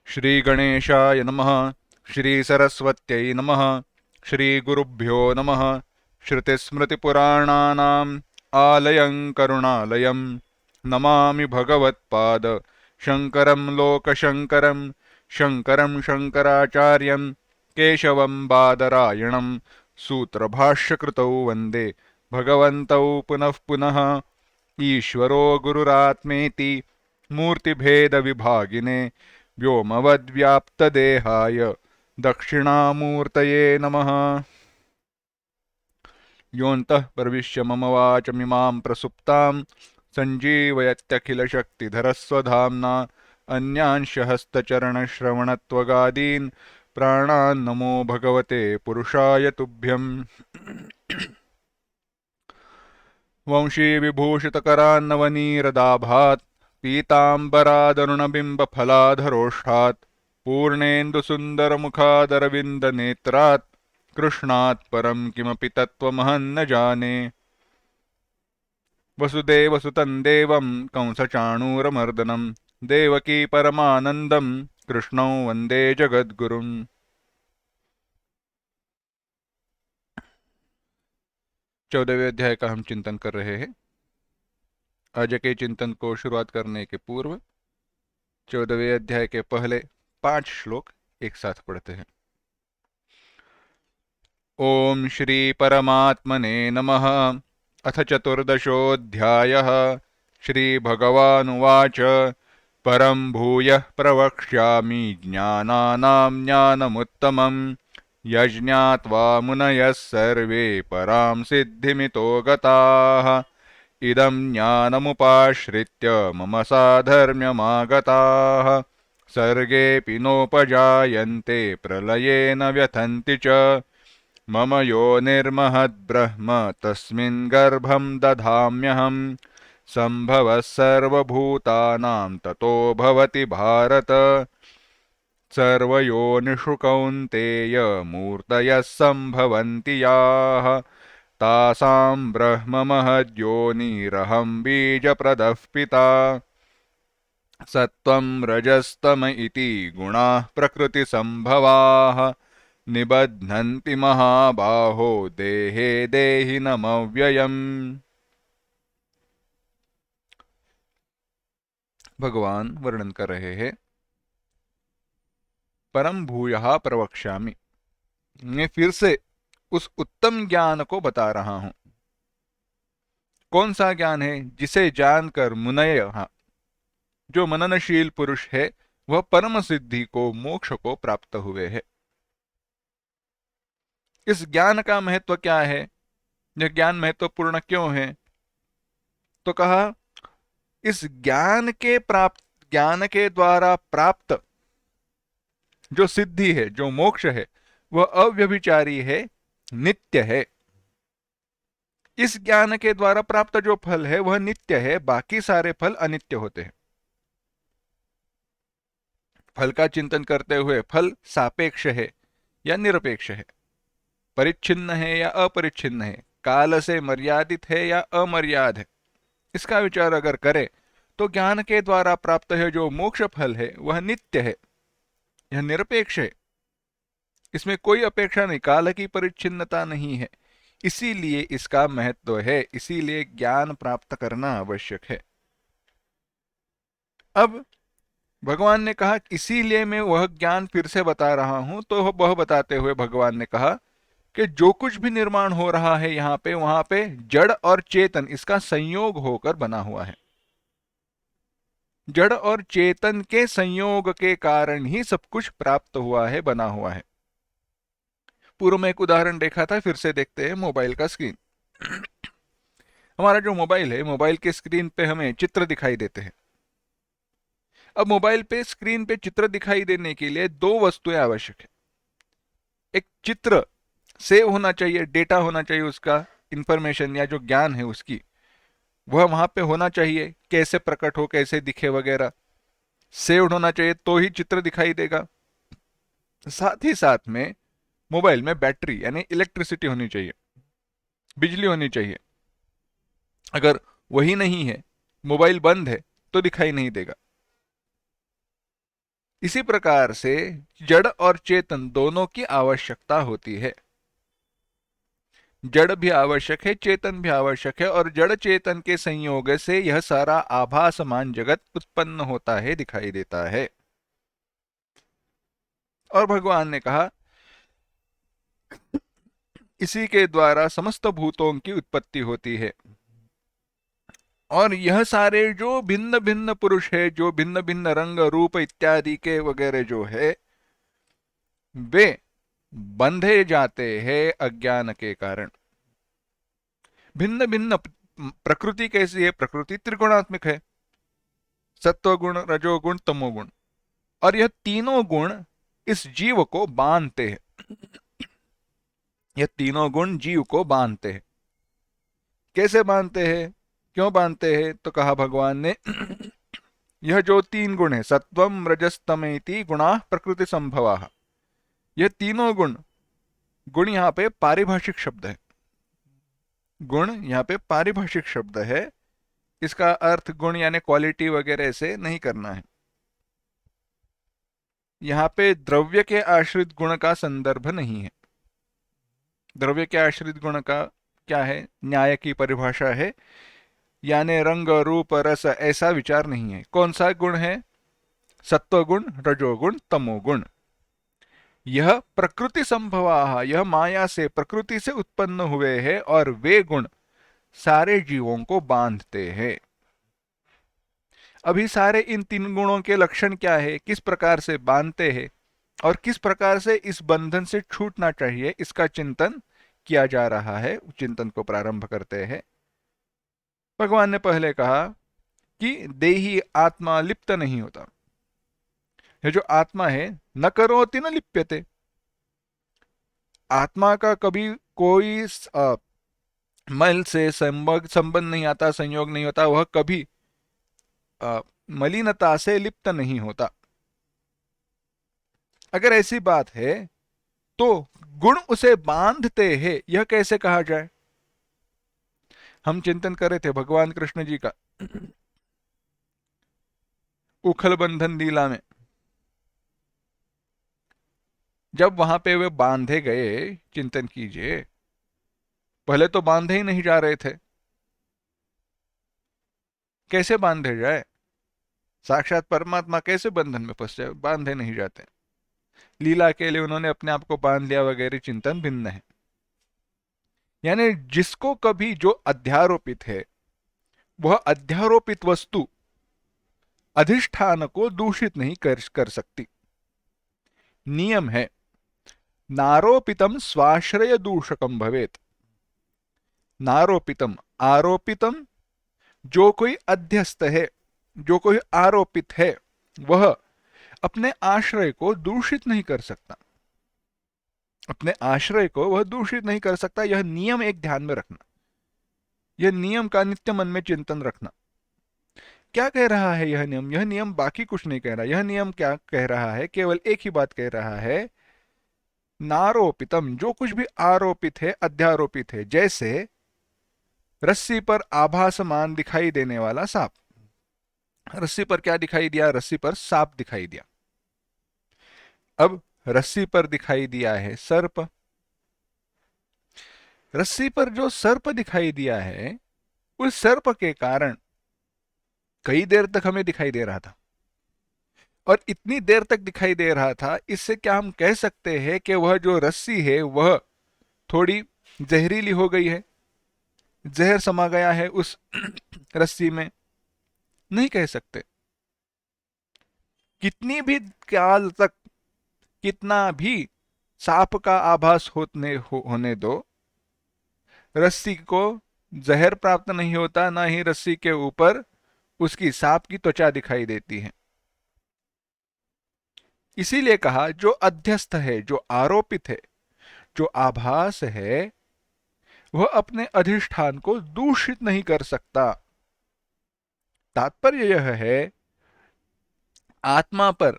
श्रीगणेशाय नमः। श्रीसरस्वत्यै नमः। श्रीगुरुभ्यो नमः। श्रुतिस्मृतिपुराणानाम् आलयं करुणालयं नमामि भगवत्पाद शङ्करं लोकशङ्करं। शङ्करं शङ्कराचार्यं केशवं बादरायणं सूत्रभाष्यकृतौ वन्दे भगवन्तौ पुनः पुनः। ईश्वरो गुरुरात्मेति मूर्तिभेदविभागिने व्योमवद्व्याप्तदेहाय दक्षिणामूर्तये नमः। योऽन्तः प्रविश्य मम वाचमिमां प्रसुप्तां सञ्जीवयत्यखिलशक्तिधरस्वधाम्ना अन्यांश हस्तचरणश्रवणत्वगादीन् प्राणान् नमो भगवते पुरुषाय तुभ्यम्। वंशीविभूषितकरान्नवनीरदाभात् पीताम्बरादरुणबिम्बफलाधरोष्ठात् पूर्णेन्दुसुन्दरमुखादरविन्दनेत्रात् कृष्णात् परं किमपि तत्त्वमहं न जाने। वसुदेवसुतं देवं कंसचाणूरमर्दनं देवकी परमानन्दं कृष्णं वन्दे जगद्गुरुम्। 14वें अध्याय का हम चिंतन कर रहे हैं। आज के चिंतन को शुरुआत करने के पूर्व 14वें अध्याय के पहले 5 श्लोक एक साथ पढ़ते हैं। ओम श्री परमात्मने नमः। अथ चतुर्दशोऽध्यायः। श्री भगवानुवाच परं भूयः प्रवक्ष्यामि ज्ञानानां ज्ञानमुत्तमम् यज्ञात्वा मुनयः सर्वे परां सिद्धिमितो गताः इदं ज्ञानमुपाश्रित्य मम साधर्म्यमागताः सर्गेऽपि नोपजायन्ते प्रलये न व्यथन्ति च मम योनिर्महद्ब्रह्म तस्मिन् गर्भं दधाम्यहम् सम्भवः सर्वभूतानां ततो भवति भारत सर्वयोनिषु कौन्तेय मूर्तयः सम्भवन्ति याः तासां ब्रह्ममहद्योनिरहं बीजप्रदः पिता सत्त्वं रजस्तम इति गुणाः प्रकृतिसम्भवाः निबध्नन्ति महाबाहो देहे देहिनमव्ययम्। भगवान वर्णन कर रहे हैं, परम भूयः प्रवक्ष्यामि, मैं फिर से उस उत्तम ज्ञान को बता रहा हूं। कौन सा ज्ञान है? जिसे जानकर मुनय, जो मननशील पुरुष है, वह परम सिद्धि को, मोक्ष को प्राप्त हुए है। इस ज्ञान का महत्व क्या है? यह ज्ञान महत्वपूर्ण क्यों है? तो कहा, इस ज्ञान के द्वारा प्राप्त जो सिद्धि है, जो मोक्ष है, वह अव्यभिचारी है, नित्य है। इस ज्ञान के द्वारा प्राप्त जो फल है वह नित्य है, बाकी सारे फल अनित्य होते हैं। फल का चिंतन करते हुए फल सापेक्ष है या निरपेक्ष है, परिच्छिन्न है या अपरिच्छिन्न है, काल से मर्यादित है या अमर्याद है, इसका विचार अगर करें तो ज्ञान के द्वारा प्राप्त है जो मोक्ष फल है वह नित्य है, यह निरपेक्ष है, इसमें कोई अपेक्षा नहीं, काल की परिच्छिन्नता नहीं है। इसीलिए इसका महत्व है, इसीलिए ज्ञान प्राप्त करना आवश्यक है। अब भगवान ने कहा इसीलिए मैं वह ज्ञान फिर से बता रहा हूं, तो वह बताते हुए भगवान ने कहा कि जो कुछ भी निर्माण हो रहा है यहां पे, वहां पे जड़ और चेतन, इसका संयोग होकर बना हुआ है। जड़ और चेतन के संयोग के कारण ही सब कुछ प्राप्त हुआ है, बना हुआ है। पूर्व में एक उदाहरण देखा था, फिर से देखते हैं। मोबाइल का स्क्रीन, हमारा जो मोबाइल है, मोबाइल के स्क्रीन पे हमें चित्र दिखाई देते हैं। अब मोबाइल पे स्क्रीन पे चित्र दिखाई देने के लिए दो वस्तुएं आवश्यक है। एक चित्र सेव होना चाहिए, डेटा होना चाहिए, उसका इंफॉर्मेशन या जो ज्ञान है उसकी, वह वहां पे होना चाहिए, कैसे प्रकट हो, कैसे दिखे वगैरह, सेव्ड होना चाहिए, तो ही चित्र दिखाई देगा। साथ ही साथ में मोबाइल में बैटरी यानी इलेक्ट्रिसिटी होनी चाहिए, बिजली होनी चाहिए। अगर वही नहीं है, मोबाइल बंद है, तो दिखाई नहीं देगा। इसी प्रकार से जड़ और चेतन दोनों की आवश्यकता होती है। जड़ भी आवश्यक है, चेतन भी आवश्यक है, और जड़ चेतन के संयोग से यह सारा आभासमान जगत उत्पन्न होता है, दिखाई देता है। और भगवान ने कहा इसी के द्वारा समस्त भूतों की उत्पत्ति होती है। और यह सारे जो भिन्न भिन्न पुरुष है, जो भिन्न भिन्न रंग रूप इत्यादि के वगैरह जो है, वे बंधे जाते हैं अज्ञान के कारण। भिन्न भिन्न प्रकृति कैसी है? प्रकृति त्रिगुणात्मक है, सत्वगुण, रजोगुण, तमोगुण, और यह तीनों गुण इस जीव को बांधते हैं। यह तीनों गुण जीव को बांधते हैं। कैसे बांधते हैं, क्यों बांधते हैं? तो कहा भगवान ने यह जो तीन गुण है, सत्वम रजस्तमेति गुणा प्रकृति संभवा, यह तीनों गुण, गुण यहाँ पे पारिभाषिक शब्द है, गुण यहाँ पे पारिभाषिक शब्द है। इसका अर्थ गुण यानी क्वालिटी वगैरह से नहीं करना है। यहाँ पे द्रव्य के आश्रित गुण का संदर्भ नहीं है। द्रव्य के आश्रित गुण का क्या है? न्याय की परिभाषा है, यानी रंग रूप रस ऐसा विचार नहीं है। कौन सा गुण है? सत्वगुण, रजोगुण, तमोगुण। यह प्रकृति संभवा, यह माया से, प्रकृति से उत्पन्न हुए हैं, और वे गुण सारे जीवों को बांधते हैं। अभी सारे इन तीन गुणों के लक्षण क्या है, किस प्रकार से बांधते हैं, और किस प्रकार से इस बंधन से छूटना चाहिए, इसका चिंतन किया जा रहा है। चिंतन को प्रारंभ करते हैं। भगवान ने पहले कहा कि देही आत्मा लिप्त नहीं होता। यह जो आत्मा है, न करोति न लिप्यते, आत्मा का कभी कोई मल से संबंध नहीं आता, संयोग नहीं होता, वह कभी मलिनता से लिप्त नहीं होता। अगर ऐसी बात है तो गुण उसे बांधते हैं, यह कैसे कहा जाए? हम चिंतन कर रहे थे भगवान कृष्ण जी का उखल बंधन लीला में, जब वहां पे वे बांधे गए, चिंतन कीजिए, पहले तो बांधे ही नहीं जा रहे थे। कैसे बांधे जाए? साक्षात परमात्मा कैसे बंधन में फंस जाए? बांधे नहीं जाते। लीला के लिए उन्होंने अपने आप को बांध लिया वगैरह, चिंतन भिन्न है। यानी जिसको कभी जो अध्यारोपित है, वह अध्यारोपित वस्तु अधिष्ठान को दूषित नहीं कर सकती। नियम है, नारोपितम स्वाश्रय दूषकम भवेत। नारोपितम, आरोपितम, जो कोई अध्यस्त है, जो कोई आरोपित है, वह अपने आश्रय को दूषित नहीं कर सकता। अपने आश्रय को वह दूषित नहीं कर सकता। यह नियम एक ध्यान में रखना, यह नियम का नित्य मन में चिंतन रखना। क्या कह रहा है यह नियम? यह नियम बाकी कुछ नहीं कह रहा। यह नियम क्या कह रहा है? केवल एक ही बात कह रहा है, नारोपितम, जो कुछ भी आरोपित है, अध्यारोपित है। जैसे रस्सी पर आभासमान दिखाई देने वाला सांप। रस्सी पर क्या दिखाई दिया? रस्सी पर सांप दिखाई दिया। अब रस्सी पर दिखाई दिया है सर्प। रस्सी पर जो सर्प दिखाई दिया है, उस सर्प के कारण कई देर तक हमें दिखाई दे रहा था, और इतनी देर तक दिखाई दे रहा था, इससे क्या हम कह सकते हैं कि वह जो रस्सी है वह थोड़ी जहरीली हो गई है, जहर समा गया है उस रस्सी में? नहीं कह सकते। कितनी भी काल तक, कितना भी सांप का आभास होने दो, रस्सी को जहर प्राप्त नहीं होता, ना ही रस्सी के ऊपर उसकी सांप की त्वचा दिखाई देती है। इसीलिए कहा जो अध्यस्त है, जो आरोपित है, जो आभास है, वह अपने अधिष्ठान को दूषित नहीं कर सकता। तात्पर्य यह है, आत्मा पर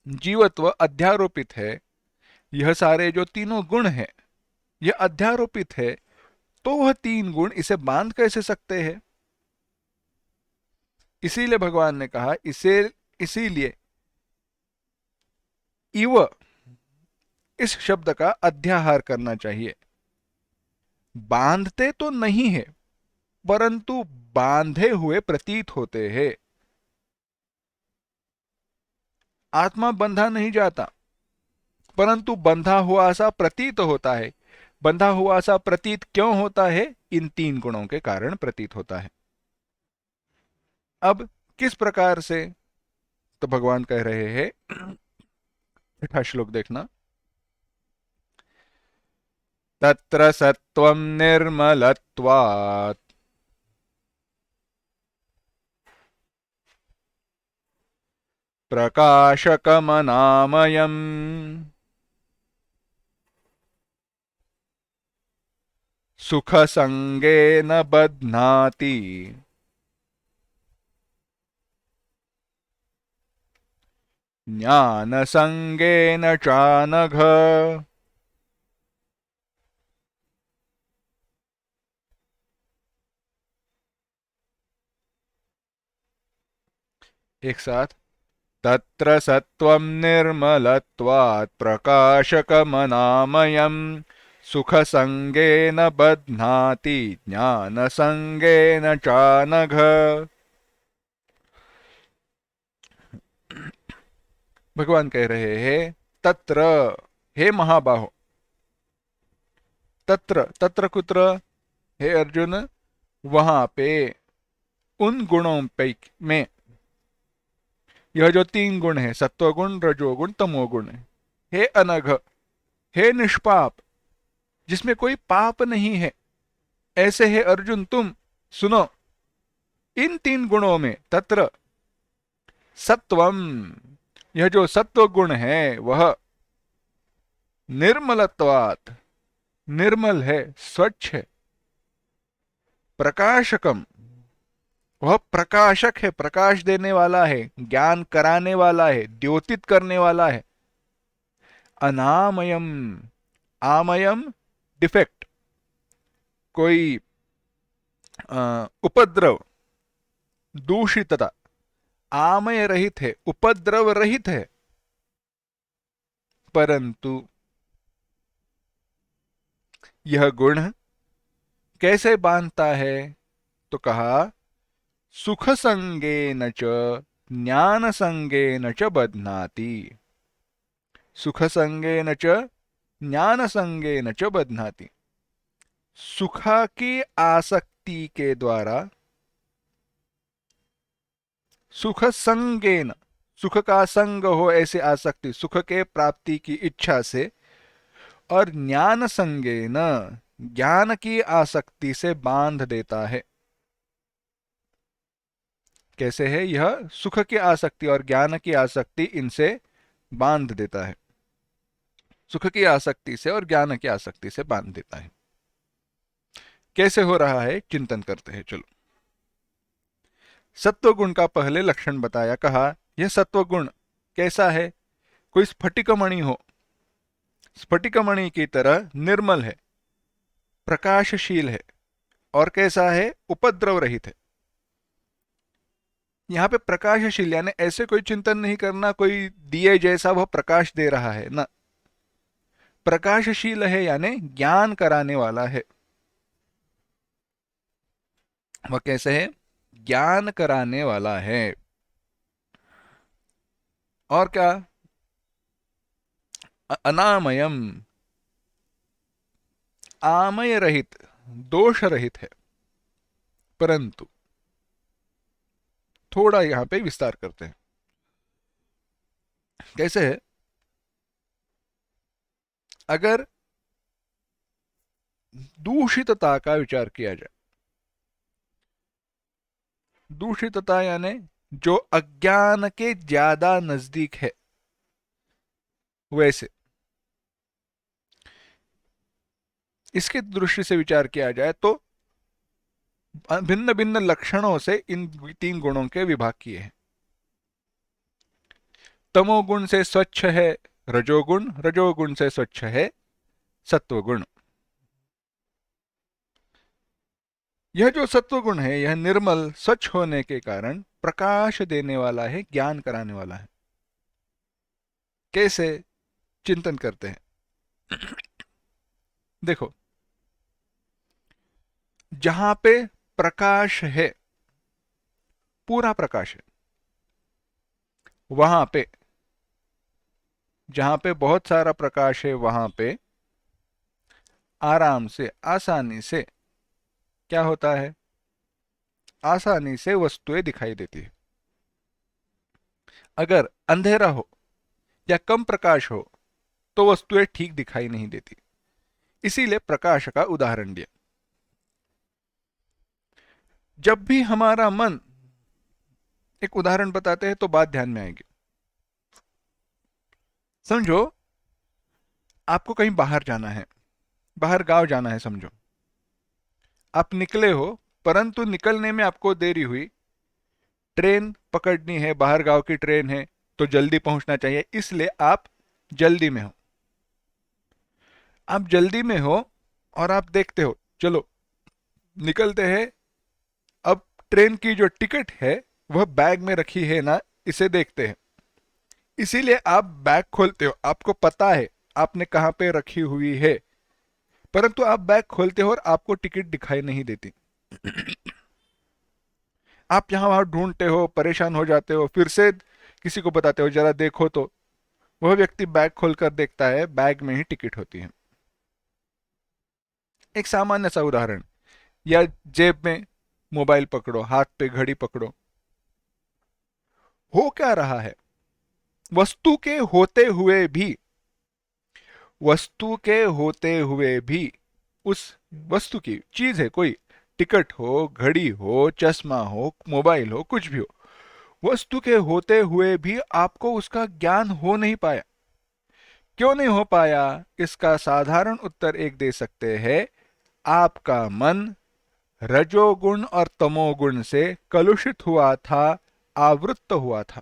जीवत्व अध्यारोपित है। यह सारे जो तीनों गुण हैं, यह अध्यारोपित है, तो वह तीन गुण इसे बांध कैसे सकते हैं? इसीलिए भगवान ने कहा, इसीलिए इव इस शब्द का अध्याहार करना चाहिए। बांधते तो नहीं है, परंतु बांधे हुए प्रतीत होते हैं। आत्मा बंधा नहीं जाता, परंतु बंधा हुआ सा प्रतीत होता है। बंधा हुआ सा प्रतीत क्यों होता है? इन तीन गुणों के कारण प्रतीत होता है। अब किस प्रकार से? तो भगवान कह रहे हैं, छठा श्लोक देखना। तत्र सत्वं निर्मलत्वात् प्रकाशकमनामयम् सुखसंगेन बध्नाति ज्ञानसंगेन चानघ। एक साथ। तत्र सत्वं निर्मलत्वात् प्रकाशकमनामयम् सुखसंगेन बध्नाति ज्ञानसंगेन चानघ। भगवान कह रहे हैं, तत्र, हे महाबाहो। तत्र, तत्र कुत्र? हे अर्जुन, वहां पे, उन गुणों पे में, यह जो तीन गुण है, सत्वगुण, रजोगुण, तमोगुण, हे अनघ, हे निष्पाप, जिसमें कोई पाप नहीं है, ऐसे है अर्जुन तुम, सुनो। इन तीन गुणों में, तत्र सत्वम, यह जो सत्व गुण है वह निर्मलत्वात्, निर्मल है, स्वच्छ है। प्रकाशकम, वह प्रकाशक है, प्रकाश देने वाला है, ज्ञान कराने वाला है, द्योतित करने वाला है। अनामयम, आमयम डिफेक्ट, कोई उपद्रव, दूषितता, आमय रहित है, उपद्रव रहित है। परंतु यह गुण कैसे बांधता है? तो कहा, सुख संगेन च ज्ञान संगेन च बध्नाति। सुख संगेन च ज्ञान संगेन च बध्नाति। सुख की आसक्ति के द्वारा, सुख संगेन, सुख का संग हो ऐसे आसक्ति, सुख के प्राप्ति की इच्छा से, और ज्ञान संगेन, ज्ञान की आसक्ति से बांध देता है। कैसे है? यह सुख की आसक्ति और ज्ञान की आसक्ति इनसे बांध देता है। सुख की आसक्ति से और ज्ञान की आसक्ति से बांध देता है। कैसे हो रहा है, चिंतन करते हैं। चलो, सत्व गुण का पहले लक्षण बताया, कहा यह सत्व गुण कैसा है? कोई स्फटिक मणि हो, स्फटिक मणि की तरह निर्मल है, प्रकाशशील है, और कैसा है? उपद्रव रहित है। यहां पे प्रकाशशील यानी ऐसे कोई चिंतन नहीं करना कोई दिए जैसा वह प्रकाश दे रहा है ना। प्रकाशशील है यानी ज्ञान कराने वाला है। वह कैसे है? ज्ञान कराने वाला है। और क्या? अनामयम, आमय रहित, दोष रहित है। परंतु थोड़ा यहां पे विस्तार करते हैं। कैसे है? अगर दूषितता का विचार किया जाए, दूषितता यानी जो अज्ञान के ज्यादा नजदीक है, वैसे इसके दृष्टि से विचार किया जाए तो भिन्न भिन्न लक्षणों से इन तीन गुणों के विभाग किए हैं। तमोगुण से स्वच्छ है रजोगुण, रजोगुण से स्वच्छ है सत्वगुण। यह जो सत्वगुण है यह निर्मल स्वच्छ होने के कारण प्रकाश देने वाला है, ज्ञान कराने वाला है। कैसे चिंतन करते हैं। देखो, जहां पे प्रकाश है, पूरा प्रकाश है, वहां पे, जहां पे बहुत सारा प्रकाश है, वहां पे आराम से, आसानी से क्या होता है, आसानी से वस्तुएं दिखाई देती है। अगर अंधेरा हो या कम प्रकाश हो तो वस्तुएं ठीक दिखाई नहीं देती। इसीलिए प्रकाश का उदाहरण दिया। जब भी हमारा मन, एक उदाहरण बताते हैं तो बात ध्यान में आएगी। समझो, आपको कहीं बाहर जाना है, बाहर गांव जाना है समझो। आप निकले हो, परंतु निकलने में आपको देरी हुई, ट्रेन पकड़नी है, बाहर गांव की ट्रेन है, तो जल्दी पहुंचना चाहिए, इसलिए आप जल्दी में हो। आप जल्दी में हो और आप देखते हो, चलो निकलते हैं। अब ट्रेन की जो टिकट है वह बैग में रखी है ना, इसे देखते हैं। इसीलिए आप बैग खोलते हो, आपको पता है आपने कहां पे रखी हुई है, परंतु आप बैग खोलते हो और आपको टिकट दिखाई नहीं देती। आप यहां वहां ढूंढते हो, परेशान हो जाते हो, फिर से किसी को बताते हो जरा देखो, तो वह व्यक्ति बैग खोलकर देखता है, बैग में ही टिकट होती है। एक सामान्य सा उदाहरण। या जेब में मोबाइल पकड़ो, हाथ पे घड़ी पकड़ो, हो क्या रहा है, वस्तु के होते हुए भी, वस्तु के होते हुए भी, उस वस्तु की, चीज है कोई, टिकट हो, घड़ी हो, चश्मा हो, मोबाइल हो, कुछ भी हो, वस्तु के होते हुए भी आपको उसका ज्ञान हो नहीं पाया। क्यों नहीं हो पाया? इसका साधारण उत्तर एक दे सकते हैं, आपका मन रजोगुण और तमोगुण से कलुषित हुआ था, आवृत्त हुआ था।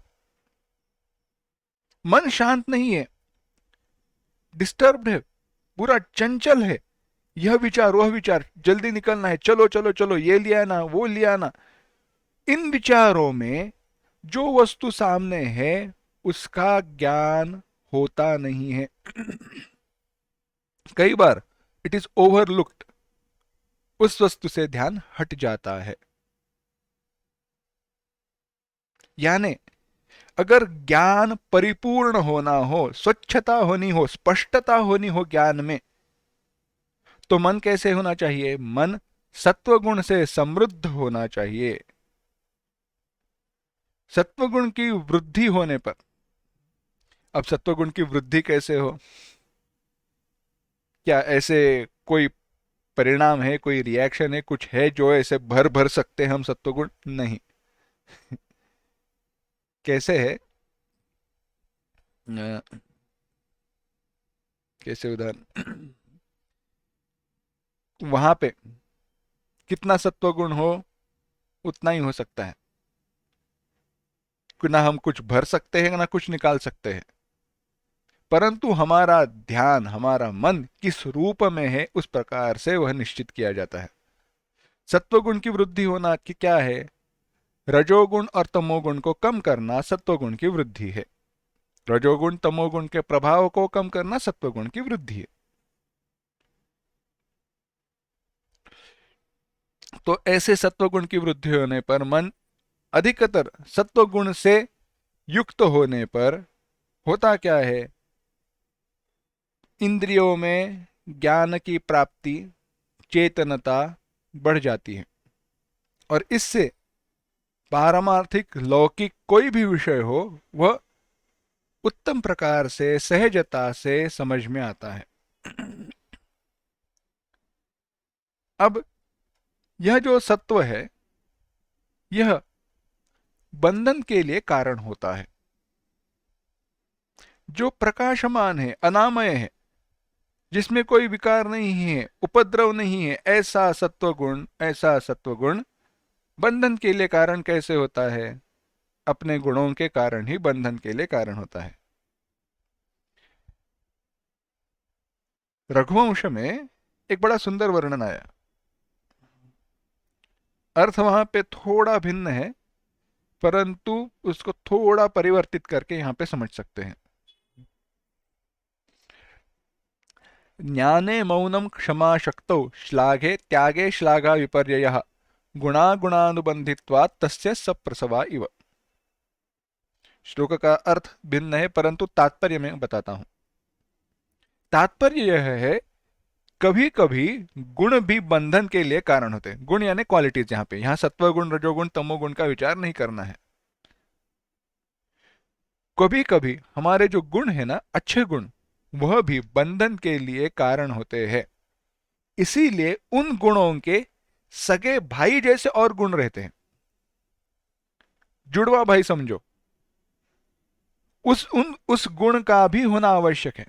मन शांत नहीं है, डिस्टर्ब्ड है, पूरा चंचल है। यह विचार वह विचार, जल्दी निकलना है, चलो चलो चलो, ये लिया ना, वो लिया ना। इन विचारों में जो वस्तु सामने है उसका ज्ञान होता नहीं है। कई बार इट इज ओवरलुक्ड, उस वस्तु से ध्यान हट जाता है। यानी अगर ज्ञान परिपूर्ण होना हो, स्वच्छता होनी हो, स्पष्टता होनी हो ज्ञान में, तो मन कैसे होना चाहिए? मन सत्वगुण से समृद्ध होना चाहिए। सत्वगुण की वृद्धि होने पर, अब सत्वगुण की वृद्धि कैसे हो? क्या ऐसे कोई परिणाम है, कोई रिएक्शन है, कुछ है जो ऐसे भर भर सकते हैं हम सत्वगुण? नहीं। कैसे है? कैसे उदाहरण? वहां पे कितना सत्वगुण हो उतना ही हो सकता है, कि ना हम कुछ भर सकते हैं ना कुछ निकाल सकते हैं। परंतु हमारा ध्यान, हमारा मन किस रूप में है, उस प्रकार से वह निश्चित किया जाता है। सत्वगुण की वृद्धि होना कि क्या है? रजोगुण और तमोगुण को कम करना सत्वगुण की वृद्धि है। रजोगुण तमोगुण के प्रभाव को कम करना सत्वगुण की वृद्धि है। तो ऐसे सत्वगुण की वृद्धि होने पर, मन अधिकतर सत्वगुण से युक्त होने पर होता क्या है? इंद्रियों में ज्ञान की प्राप्ति, चेतनता बढ़ जाती है, और इससे पारमार्थिक लौकिक कोई भी विषय हो वह उत्तम प्रकार से, सहजता से समझ में आता है। अब यह जो सत्व है, यह बंधन के लिए कारण होता है। जो प्रकाशमान है, अनामय है, जिसमें कोई विकार नहीं है, उपद्रव नहीं है, ऐसा सत्वगुण, ऐसा सत्वगुण बंधन के लिए कारण कैसे होता है? अपने गुणों के कारण ही बंधन के लिए कारण होता है। रघुवंश में एक बड़ा सुंदर वर्णन आया। अर्थ वहां पे थोड़ा भिन्न है, परंतु उसको थोड़ा परिवर्तित करके यहां पे समझ सकते हैं। ज्ञाने मौनम क्षमा शक्तौ श्लाघे त्यागे श्लाघा विपर्ययः गुणागुणानुबंधित्वात् तस्य सप्रसवा इव। श्लोक का अर्थ भिन्न है परंतु तात्पर्य मैं बताता हूं। तात्पर्य यह है, कभी कभी गुण भी बंधन के लिए कारण होते हैं। गुण यानी क्वालिटीज, यहां सत्व गुण, रजोगुण, तमोगुण का विचार नहीं करना है। कभी कभी हमारे जो गुण है ना, अच्छे गुण, वह भी बंधन के लिए कारण होते हैं। इसीलिए उन गुणों के सगे भाई जैसे और गुण रहते हैं, जुड़वा भाई समझो, उस गुण का भी होना आवश्यक है।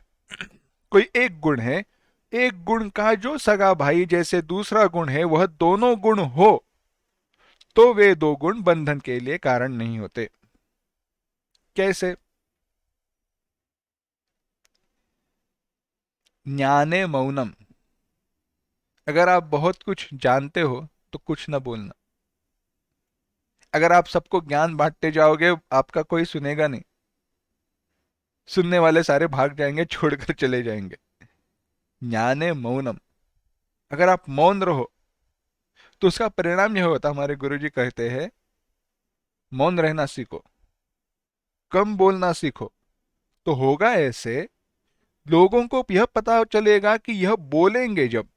कोई एक गुण है, एक गुण का जो सगा भाई जैसे दूसरा गुण है, वह दोनों गुण हो तो वे दो गुण बंधन के लिए कारण नहीं होते। कैसे? ज्ञाने मौनम, अगर आप बहुत कुछ जानते हो तो कुछ ना बोलना। अगर आप सबको ज्ञान बांटते जाओगे, आपका कोई सुनेगा नहीं, सुनने वाले सारे भाग जाएंगे, छोड़कर चले जाएंगे। ज्ञाने मौनम, अगर आप मौन रहो तो उसका परिणाम यह होता, हमारे गुरुजी कहते हैं, मौन रहना सीखो, कम बोलना सीखो। तो होगा ऐसे, लोगों को यह पता चलेगा कि यह बोलेंगे जब,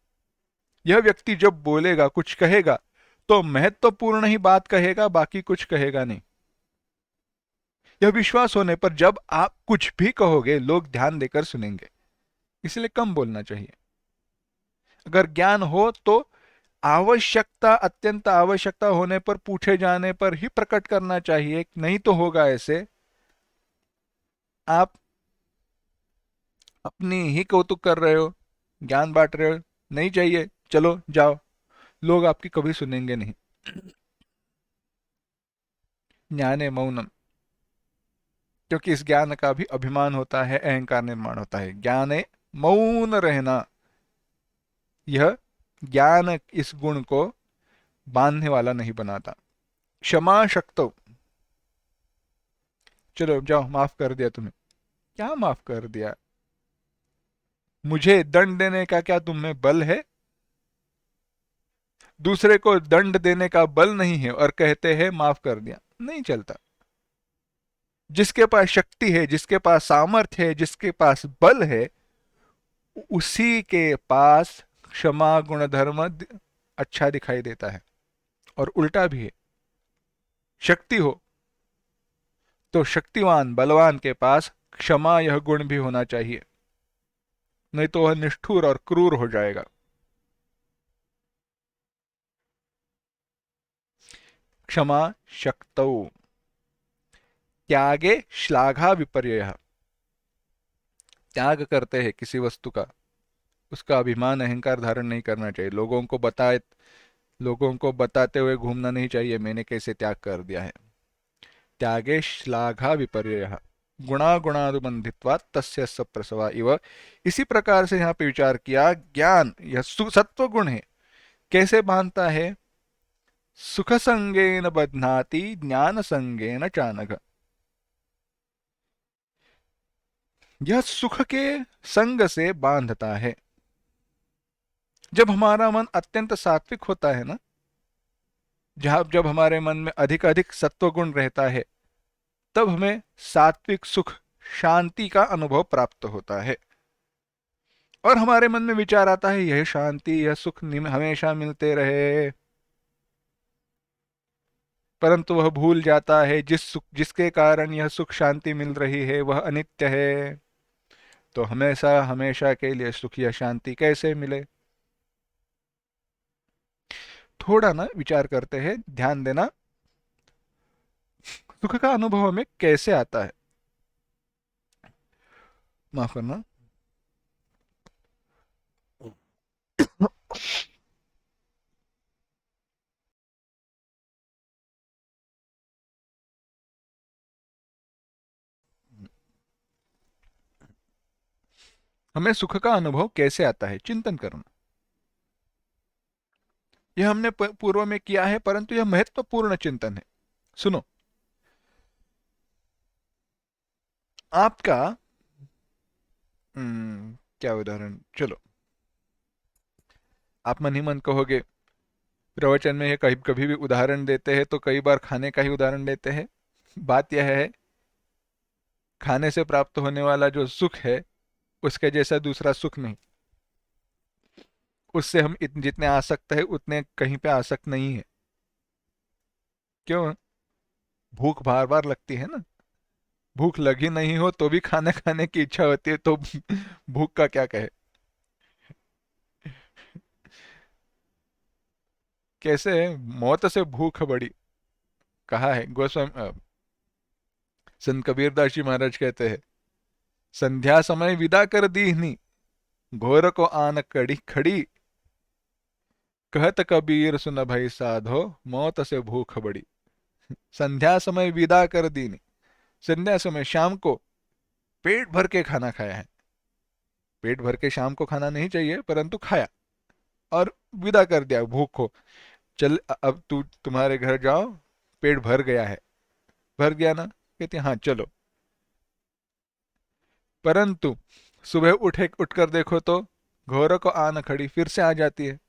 यह व्यक्ति जब बोलेगा, कुछ कहेगा, तो महत्वपूर्ण ही बात कहेगा, बाकी कुछ कहेगा नहीं। यह विश्वास होने पर जब आप कुछ भी कहोगे, लोग ध्यान देकर सुनेंगे। इसलिए कम बोलना चाहिए। अगर ज्ञान हो तो आवश्यकता, अत्यंत आवश्यकता होने पर, पूछे जाने पर ही प्रकट करना चाहिए। नहीं तो होगा ऐसे, आप अपनी ही कौतुक कर रहे हो, ज्ञान बांट रहे हो, नहीं चाहिए, चलो जाओ, लोग आपकी कभी सुनेंगे नहीं। ज्ञाने मौनम, क्योंकि इस ज्ञान का भी अभिमान होता है, अहंकार निर्माण होता है। ज्ञाने मौन रहना, यह ज्ञान इस गुण को बांधने वाला नहीं बनाता। क्षमा शक्तो, चलो जाओ, माफ कर दिया तुम्हें। क्या माफ कर दिया? मुझे दंड देने का क्या तुम में बल है? दूसरे को दंड देने का बल नहीं है और कहते हैं माफ कर दिया, नहीं चलता। जिसके पास शक्ति है, जिसके पास सामर्थ्य है, जिसके पास बल है, उसी के पास क्षमा गुण धर्म अच्छा दिखाई देता है। और उल्टा भी है, शक्ति हो तो शक्तिवान बलवान के पास क्षमा यह गुण भी होना चाहिए, नहीं तो वह निष्ठुर और क्रूर हो जाएगा। क्षमा शक्तौ त्यागे श्लाघा विपर्यय, त्याग करते हैं किसी वस्तु का, उसका अभिमान अहंकार धारण नहीं करना चाहिए। लोगों को बताते हुए घूमना नहीं चाहिए, मैंने कैसे त्याग कर दिया है। त्यागे श्लाघा विपर्यय गुणा गुणानुबंधित्वा तस्य सप्रसवा इव। इसी प्रकार से यहाँ पे विचार किया, ज्ञान यह सत्व गुण है, कैसे बांधता है? सुख संगेन बध्नाति ज्ञान संगेन चानघ, यह सुख के संग से बांधता है। जब हमारा मन अत्यंत सात्विक होता है ना, जब हमारे मन में अधिक अधिक सत्व गुण रहता है, तब हमें सात्विक सुख, शांति का अनुभव प्राप्त होता है। और हमारे मन में विचार आता है, यह शांति, यह सुख हमेशा मिलते रहे। परंतु वह भूल जाता है, जिसके कारण यह सुख शांति मिल रही है वह अनित्य है। तो हमेशा हमेशा के लिए सुख या शांति कैसे मिले? थोड़ा ना विचार करते हैं, ध्यान देना, सुख का अनुभव हमें कैसे आता है। माफ करना। हमें सुख का अनुभव कैसे आता है, चिंतन करना। यह हमने पूर्व में किया है, परंतु यह महत्वपूर्ण चिंतन है। सुनो, आपका क्या उदाहरण? चलो, आप मन ही मन कहोगे प्रवचन में ये कभी कभी भी उदाहरण देते हैं तो कई बार खाने का ही उदाहरण देते हैं। बात यह है, खाने से प्राप्त होने वाला जो सुख है उसके जैसा दूसरा सुख नहीं। उससे हम जितने आसक्त है उतने कहीं पे आसक्त नहीं है। क्यों? भूख बार बार लगती है ना। भूख लगी नहीं हो तो भी खाना खाने की इच्छा होती है, तो भूख का क्या कहे। कैसे है, मौत से भूख बड़ी, कहा है गोस्वामी संत कबीरदास जी महाराज कहते हैं, संध्या समय विदा कर दीहनी, घोर को आन कड़ी खड़ी, कहत कबीर सुन भई साधो, मौत से भूख बड़ी। संध्या समय विदा कर दीनी, संध्या समय शाम को पेट भर के खाना खाया है। पेट भर के शाम को खाना नहीं चाहिए, परंतु खाया और विदा कर दिया भूख को। चल अब तुम्हारे घर जाओ, पेट भर गया है। भर गया ना, कहते हाँ चलो। परंतु सुबह उठकर देखो तो घोर को आन खड़ी फिर से आ जाती है।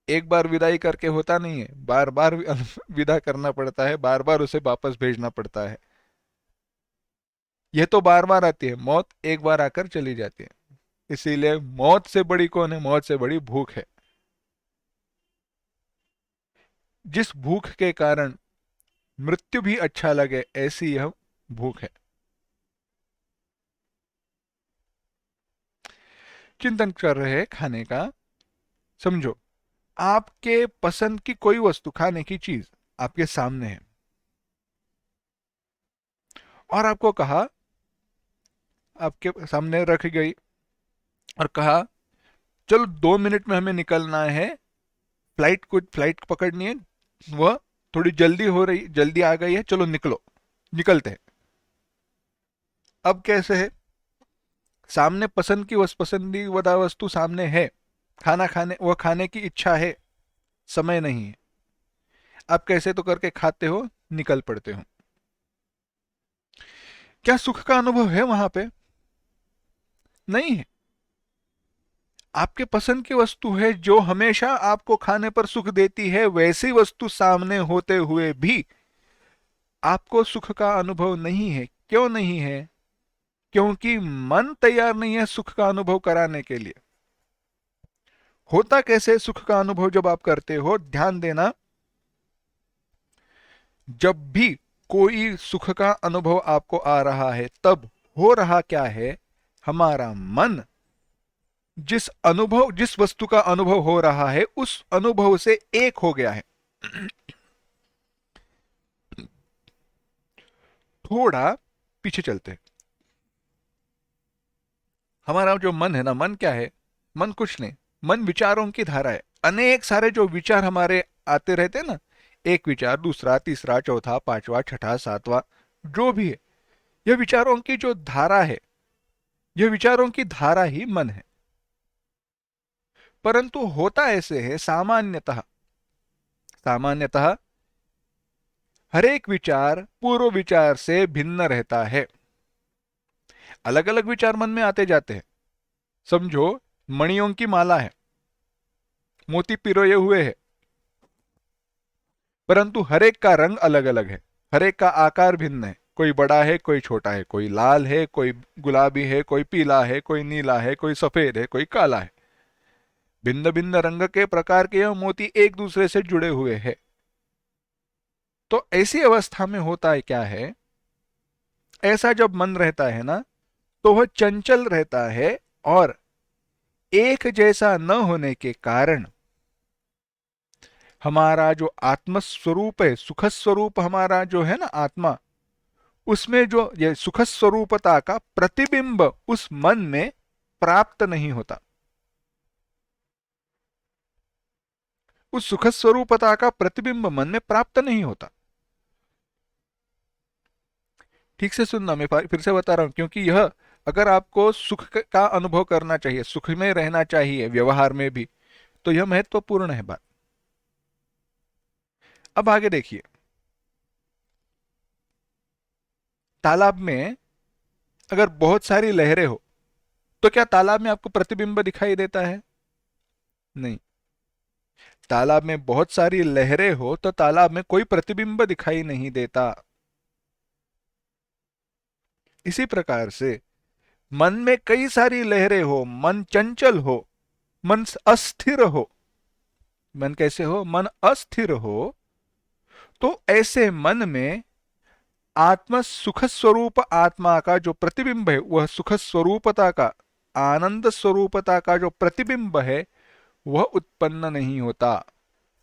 एक बार विदाई करके होता नहीं है, बार बार विदा करना पड़ता है, बार बार उसे वापस भेजना पड़ता है। यह तो बार बार आती है, मौत एक बार आकर चली जाती है। इसीलिए मौत से बड़ी कौन है? मौत से बड़ी भूख है। जिस भूख के कारण मृत्यु भी अच्छा लगे, ऐसी यह भूख है। चिंतन कर रहे हैं खाने का। समझो, आपके पसंद की कोई वस्तु, खाने की चीज आपके सामने है और आपको कहा, आपके सामने रख गई और कहा चलो 2 मिनट में हमें निकलना है, फ्लाइट पकड़नी है, वह थोड़ी जल्दी हो रही, जल्दी आ गई है, चलो निकलो, निकलते हैं। अब कैसे है, सामने पसंद की पसंदीदा वस्तु सामने है, खाना खाने, वह खाने की इच्छा है, समय नहीं है। आप कैसे तो करके खाते हो, निकल पड़ते हो। क्या सुख का अनुभव है वहां पे? नहीं है। आपके पसंद की वस्तु है जो हमेशा आपको खाने पर सुख देती है, वैसी वस्तु सामने होते हुए भी आपको सुख का अनुभव नहीं है। क्यों नहीं है? क्योंकि मन तैयार नहीं है सुख का अनुभव कराने के लिए। होता कैसे सुख का अनुभव जब आप करते हो? ध्यान देना, जब भी कोई सुख का अनुभव आपको आ रहा है, तब हो रहा क्या है, हमारा मन जिस वस्तु का अनुभव हो रहा है उस अनुभव से एक हो गया है। थोड़ा पीछे चलते हैं। हमारा जो मन है ना, मन क्या है? मन कुछ नहीं, मन विचारों की धारा है। अनेक सारे जो विचार हमारे आते रहते हैं ना, एक विचार, दूसरा, तीसरा, चौथा, पांचवा, छठा, सातवां, जो भी है, यह विचारों की जो धारा है, यह विचारों की धारा ही मन है। परंतु होता ऐसे है, सामान्यतः सामान्यतः हर एक विचार पूर्व विचार से भिन्न रहता है। अलग अलग विचार मन में आते जाते हैं। समझो, मणियों की माला है, मोती पिरोए हुए है, परंतु हर एक का रंग अलग अलग है, हर एक का आकार भिन्न है। कोई बड़ा है, कोई छोटा है, कोई लाल है, कोई गुलाबी है, कोई पीला है, कोई नीला है, कोई सफेद है, कोई काला है। भिन्न भिन्न रंग के प्रकार के यह मोती एक दूसरे से जुड़े हुए हैं। तो ऐसी अवस्था में होता है क्या है, ऐसा जब मन रहता है ना, तो वह चंचल रहता है और एक जैसा न होने के कारण हमारा जो आत्म स्वरूप है, सुख स्वरूप हमारा जो है ना आत्मा, उसमें जो ये सुख स्वरूपता का प्रतिबिंब उस मन में प्राप्त नहीं होता। उस सुख स्वरूपता का प्रतिबिंब मन में प्राप्त नहीं होता। ठीक से सुनना, मैं फिर से बता रहा हूं, क्योंकि यह, अगर आपको सुख का अनुभव करना चाहिए, सुख में रहना चाहिए व्यवहार में भी, तो यह महत्वपूर्ण है बात। अब आगे देखिए, तालाब में अगर बहुत सारी लहरें हो, तो क्या तालाब में आपको प्रतिबिंब दिखाई देता है? नहीं। तालाब में बहुत सारी लहरें हो तो तालाब में कोई प्रतिबिंब दिखाई नहीं देता। इसी प्रकार से मन में कई सारी लहरें हो, मन चंचल हो, मन अस्थिर हो, मन कैसे हो, मन अस्थिर हो, तो ऐसे मन में आत्म सुख स्वरूप आत्मा का जो प्रतिबिंब है, वह सुख स्वरूपता का, आनंद स्वरूपता का जो प्रतिबिंब है वह उत्पन्न नहीं होता।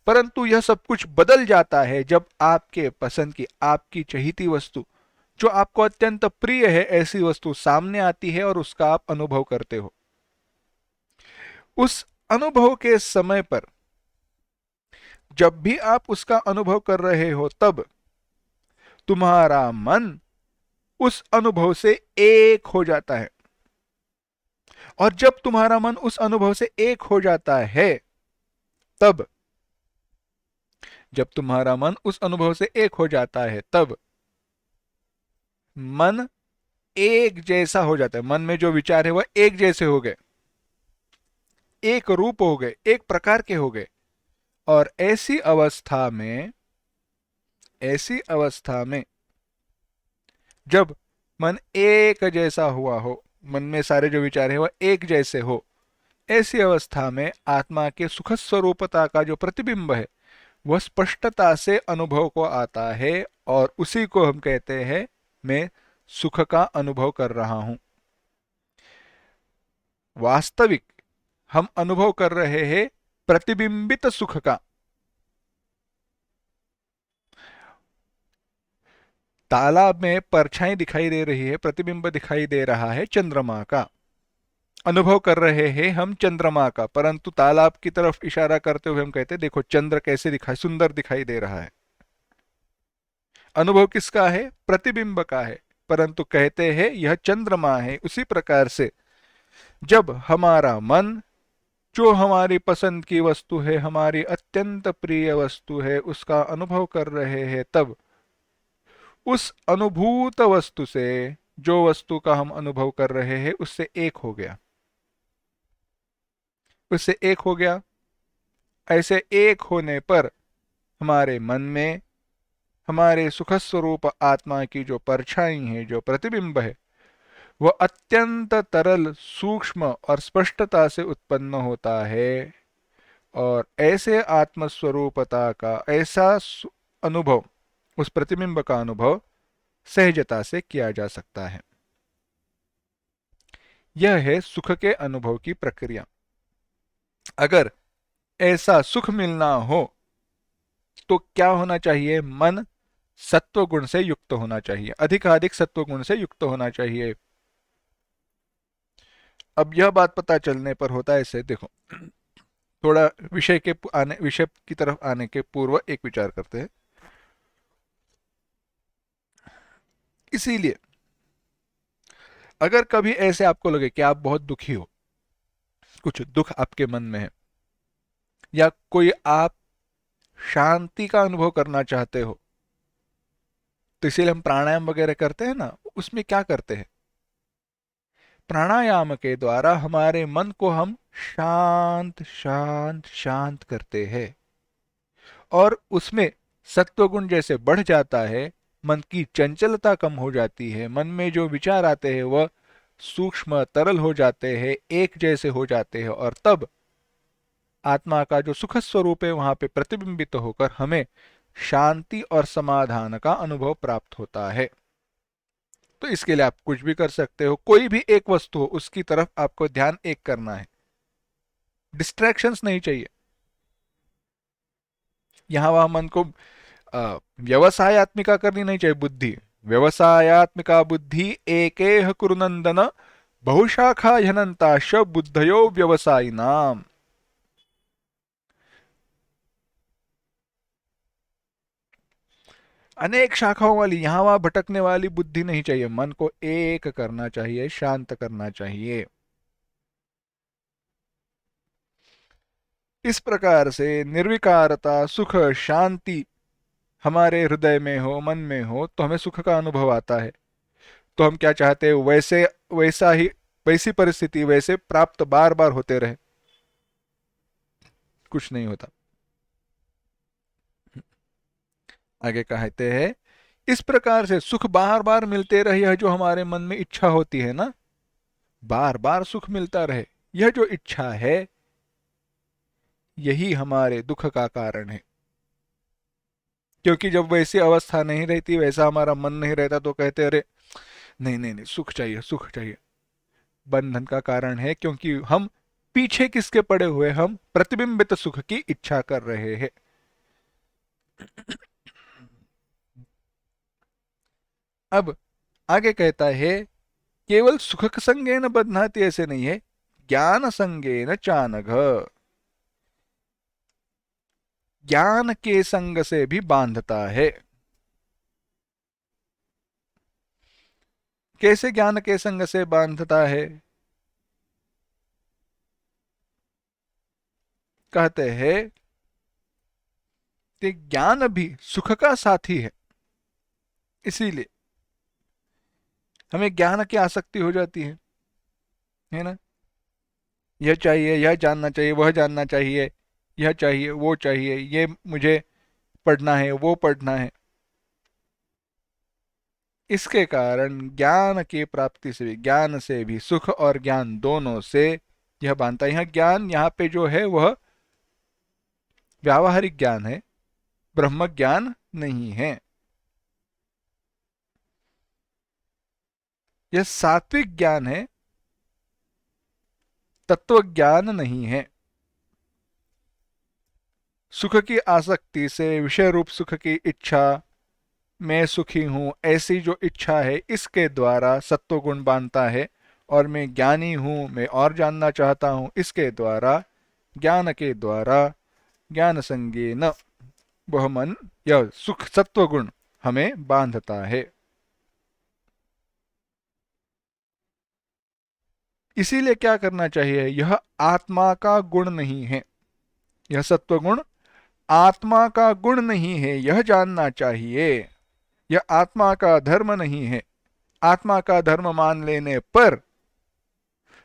परंतु यह सब कुछ बदल जाता है जब आपके पसंद की, आपकी चहीती वस्तु, जो आपको अत्यंत प्रिय है, ऐसी वस्तु सामने आती है और उसका आप अनुभव करते हो। उस अनुभव के समय पर, जब भी आप उसका अनुभव कर रहे हो, तब तुम्हारा मन उस अनुभव से एक हो जाता है। और जब तुम्हारा मन उस अनुभव से एक हो जाता है, तब जब तुम्हारा मन उस अनुभव से एक हो जाता है, तब मन एक जैसा हो जाता है। मन में जो विचार है वह एक जैसे हो गए, एक रूप हो गए, एक प्रकार के हो गए। और ऐसी अवस्था में जब मन एक जैसा हुआ हो, मन में सारे जो विचार है वह एक जैसे हो, ऐसी अवस्था में आत्मा के सुख स्वरूपता का जो प्रतिबिंब है वह स्पष्टता से अनुभव को आता है, और उसी को हम कहते हैं मैं सुख का अनुभव कर रहा हूं। वास्तविक हम अनुभव कर रहे हैं प्रतिबिंबित सुख का। तालाब में परछाई दिखाई दे रही है, प्रतिबिंब दिखाई दे रहा है चंद्रमा का, अनुभव कर रहे हैं हम चंद्रमा का, परंतु तालाब की तरफ इशारा करते हुए हम कहते हैं देखो चंद्र कैसे दिखाई, सुंदर दिखाई दे रहा है। अनुभव किसका है? प्रतिबिंब का है, परंतु कहते हैं यह चंद्रमा है। उसी प्रकार से जब हमारा मन जो हमारी पसंद की वस्तु है, हमारी अत्यंत प्रिय वस्तु है, उसका अनुभव कर रहे हैं, तब उस अनुभूत वस्तु से, जो वस्तु का हम अनुभव कर रहे हैं, उससे एक हो गया, उससे एक हो गया। ऐसे एक होने पर हमारे मन में हमारे सुख स्वरूप आत्मा की जो परछाई है, जो प्रतिबिंब है, वह अत्यंत तरल, सूक्ष्म और स्पष्टता से उत्पन्न होता है। और ऐसे आत्मस्वरूपता का ऐसा अनुभव, उस प्रतिबिंब का अनुभव सहजता से किया जा सकता है। यह है सुख के अनुभव की प्रक्रिया। अगर ऐसा सुख मिलना हो तो क्या होना चाहिए? मन सत्व गुण से युक्त होना चाहिए, अधिकाधिक सत्व गुण से युक्त होना चाहिए। अब यह बात पता चलने पर होता है ऐसे, देखो थोड़ा विषय की तरफ आने के पूर्व एक विचार करते हैं। इसीलिए अगर कभी ऐसे आपको लगे कि आप बहुत दुखी हो, कुछ दुख आपके मन में है, या कोई आप शांति का अनुभव करना चाहते हो, तो इसीलिए हम प्राणायाम वगैरह करते हैं ना। उसमें क्या करते हैं? प्राणायाम के द्वारा हमारे मन को हम शांत शांत शांत करते हैं, और उसमें सत्वगुण जैसे बढ़ जाता है, मन की चंचलता कम हो जाती है, मन में जो विचार आते हैं वह सूक्ष्म तरल हो जाते हैं, एक जैसे हो जाते हैं, और तब आत्मा का जो सुख स्वरूप है वहां पे प्रतिबिंबित होकर हमें शांति और समाधान का अनुभव प्राप्त होता है। तो इसके लिए आप कुछ भी कर सकते हो, कोई भी एक वस्तु हो उसकी तरफ आपको ध्यान एक करना है, डिस्ट्रैक्शंस नहीं चाहिए। यहां वहां मन को व्यवसायत्मिका करनी नहीं चाहिए। बुद्धि व्यवसायत्मिका बुद्धि एकेह कुरुनंदन बहुशाखा हनंताश बुद्धयो व्यवसायी नाम। अनेक शाखाओं वाली, यहां वहां भटकने वाली बुद्धि नहीं चाहिए। मन को एक करना चाहिए, शांत करना चाहिए। इस प्रकार से निर्विकारता, सुख, शांति हमारे हृदय में हो, मन में हो, तो हमें सुख का अनुभव आता है। तो हम क्या चाहते हैं? वैसा ही वैसी परिस्थिति वैसे प्राप्त बार बार होते रहे, कुछ नहीं होता। आगे कहते हैं, इस प्रकार से सुख बार बार मिलते रहे, यह जो हमारे मन में इच्छा होती है ना, बार बार सुख मिलता रहे, यह जो इच्छा है, यही हमारे दुख का कारण है। क्योंकि जब वैसी अवस्था नहीं रहती, वैसा हमारा मन नहीं रहता, तो कहते अरे नहीं नहीं नहीं, सुख चाहिए सुख चाहिए। बंधन का कारण है, क्योंकि हम पीछे किसके पड़े हुए, हम प्रतिबिंबित सुख की इच्छा कर रहे हैं। अब आगे कहता है, केवल सुख संगेन बध्नाति ऐसे नहीं है, ज्ञान संगेन चानघ, ज्ञान के संग से भी बांधता है। कैसे ज्ञान के संग से बांधता है? कहते हैं कि ज्ञान भी सुख का साथी है, इसीलिए हमें ज्ञान की आसक्ति हो जाती है ना। यह चाहिए, यह जानना चाहिए, वह जानना चाहिए, यह चाहिए, वो चाहिए, ये मुझे पढ़ना है, वो पढ़ना है। इसके कारण ज्ञान की प्राप्ति से भी, ज्ञान से भी, सुख और ज्ञान दोनों से यह बांधता है। यह ज्ञान यहाँ पे जो है वह व्यावहारिक ज्ञान है, ब्रह्म ज्ञान नहीं है। यह सात्विक ज्ञान है, तत्व ज्ञान नहीं है। सुख की आसक्ति से, विषय रूप सुख की इच्छा, मैं सुखी हूं ऐसी जो इच्छा है, इसके द्वारा सत्व गुण बांधता है। और मैं ज्ञानी हूं, मैं और जानना चाहता हूं, इसके द्वारा, ज्ञान के द्वारा, ज्ञान संगेन, वह मन यह सुख सत्व गुण हमें बांधता है। इसीलिए क्या करना चाहिए, यह आत्मा का गुण नहीं है, यह सत्व गुण आत्मा का गुण नहीं है, यह जानना चाहिए। यह आत्मा का धर्म नहीं है। आत्मा का धर्म मान लेने पर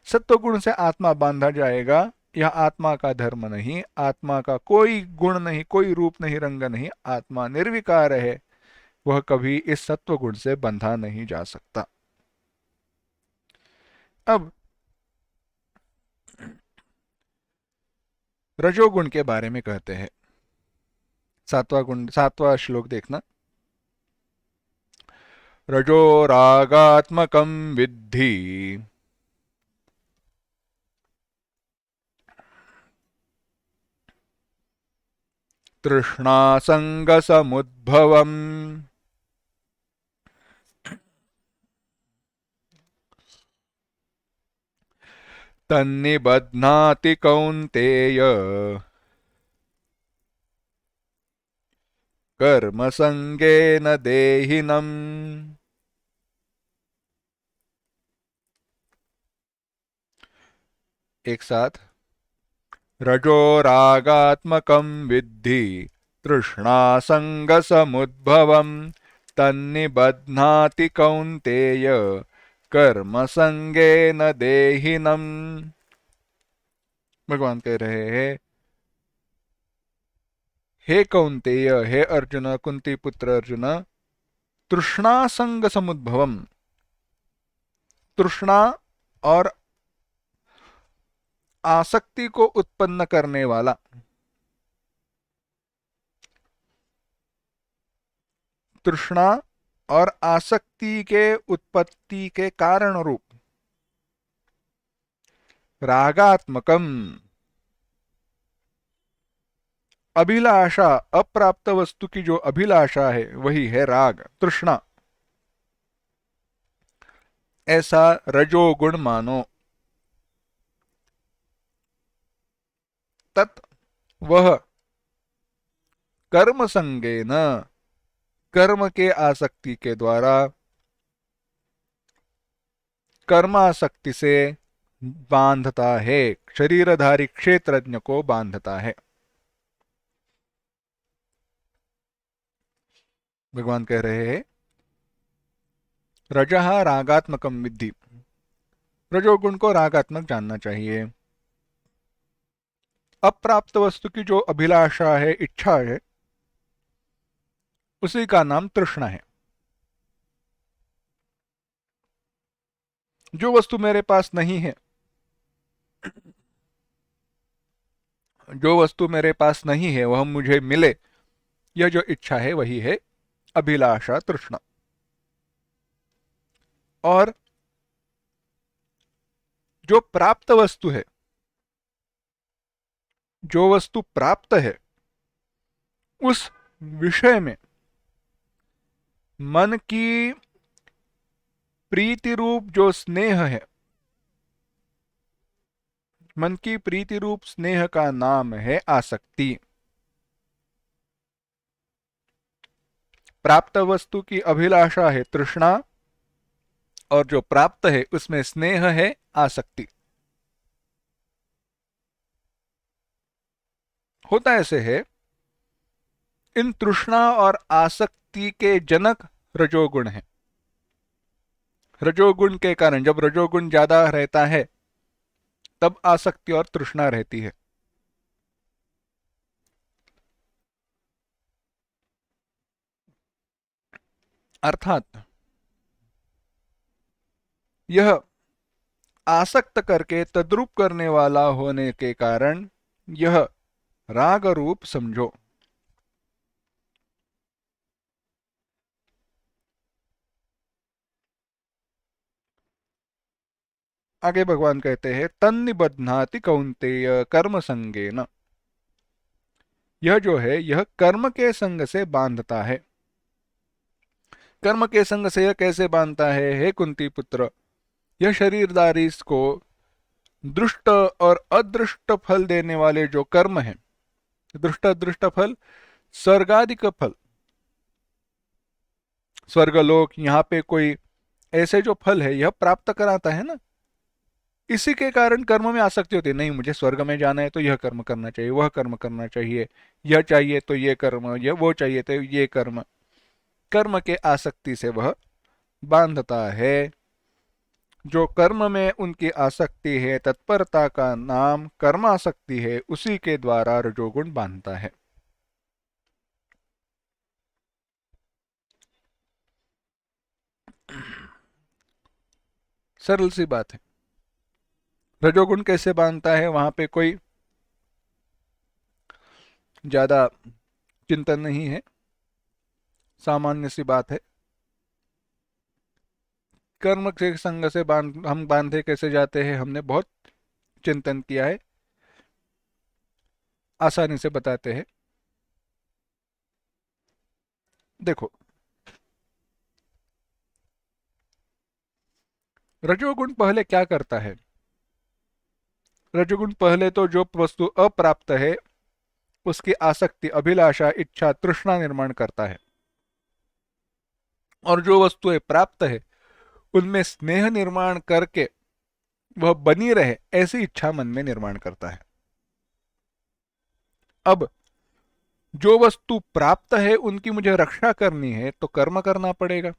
सत्वगुण से आत्मा बांधा जाएगा। यह आत्मा का धर्म नहीं, आत्मा का कोई गुण नहीं, कोई रूप नहीं, रंग नहीं, आत्मा निर्विकार है, वह कभी इस सत्वगुण से बंधा नहीं जा सकता। अब रजोगुण के बारे में कहते हैं। सातवां गुण, सातवां श्लोक देखना। रजो रागात्मकं विद्धि तृष्णासंगसमुद्भवम् तन्निबध्नाति कौन्तेय कर्मसंगेन देहिनम्। एक साथ, रजो रागात्मकं विद्धि तृष्णासंगसमुद्भवम् तन्निबध्नाति कौन्तेय कर्मसंगेन देहिनम्। भगवान कह रहे हैं, हे कौन्तेय, हे अर्जुन, कुंती पुत्र अर्जुन, तृष्णा संग समुद्भवम, तृष्णा और आसक्ति को उत्पन्न करने वाला, तृष्णा और आसक्ति के उत्पत्ति के कारण रूप रागात्मकम, अभिलाषा, अप्राप्त वस्तु की जो अभिलाषा है वही है राग, तृष्णा। ऐसा रजोगुण मानो। तत्, वह, कर्म संगेन, कर्म के आसक्ति के द्वारा, कर्मासक्ति से बांधता है, शरीरधारी क्षेत्रज्ञ को बांधता है। भगवान कह रहे हैं, रजः रागात्मकम विद्धि, रजोगुण को रागात्मक जानना चाहिए। अप्राप्त वस्तु की जो अभिलाषा है, इच्छा है, उसी का नाम तृष्णा है। जो वस्तु मेरे पास नहीं है, जो वस्तु मेरे पास नहीं है वह मुझे मिले, यह जो इच्छा है वही है अभिलाषा, तृष्णा। और जो प्राप्त वस्तु है, जो वस्तु प्राप्त है, उस विषय में मन की प्रीति रूप जो स्नेह है, मन की प्रीति रूप स्नेह का नाम है आसक्ति। प्राप्त वस्तु की अभिलाषा है तृष्णा, और जो प्राप्त है उसमें स्नेह है आसक्ति। होता ऐसे है, इन तृष्णा और आसक्ति के जनक रजोगुण है। रजोगुण के कारण, जब रजोगुण ज्यादा रहता है तब आसक्ति और तृष्णा रहती है। अर्थात यह आसक्त करके तद्रूप करने वाला होने के कारण यह राग रूप समझो। आगे भगवान कहते हैं, तन्निबध्नाति कौन्तेय कर्म संगेन। यह जो है यह कर्म के संग से बांधता है। कर्म के संग से यह कैसे बांधता है, हे कुंती पुत्र? यह शरीरधारी को दृष्ट और अदृष्ट फल देने वाले जो कर्म हैं, दृष्ट अदृष्ट फल, स्वर्गादि फल, स्वर्गलोक, यहाँ पे कोई ऐसे जो फल है यह प्राप्त कराता है ना। इसी के कारण कर्म में आसक्ति होती है। नहीं, मुझे स्वर्ग में जाना है तो यह कर्म करना चाहिए, वह कर्म करना चाहिए, यह चाहिए तो ये कर्म, यह वो चाहिए तो ये कर्म। कर्म के आसक्ति से वह बांधता है। जो कर्म में उनकी आसक्ति है, तत्परता का नाम कर्मासक्ति है, उसी के द्वारा रजोगुण बांधता है। सरल सी बात है। रजोगुण कैसे बांधता है, वहां पे कोई ज्यादा चिंतन नहीं है, सामान्य सी बात है। कर्म के संग से हम बांधे कैसे जाते हैं, हमने बहुत चिंतन किया है, आसानी से बताते हैं। देखो, रजोगुण पहले क्या करता है? रजोगुण पहले तो जो वस्तु अप्राप्त है उसकी आसक्ति, अभिलाषा, इच्छा, तृष्णा निर्माण करता है। और जो वस्तुएं प्राप्त है उनमें स्नेह निर्माण करके वह बनी रहे ऐसी इच्छा मन में निर्माण करता है। अब जो वस्तु प्राप्त है उनकी मुझे रक्षा करनी है तो कर्म करना पड़ेगा।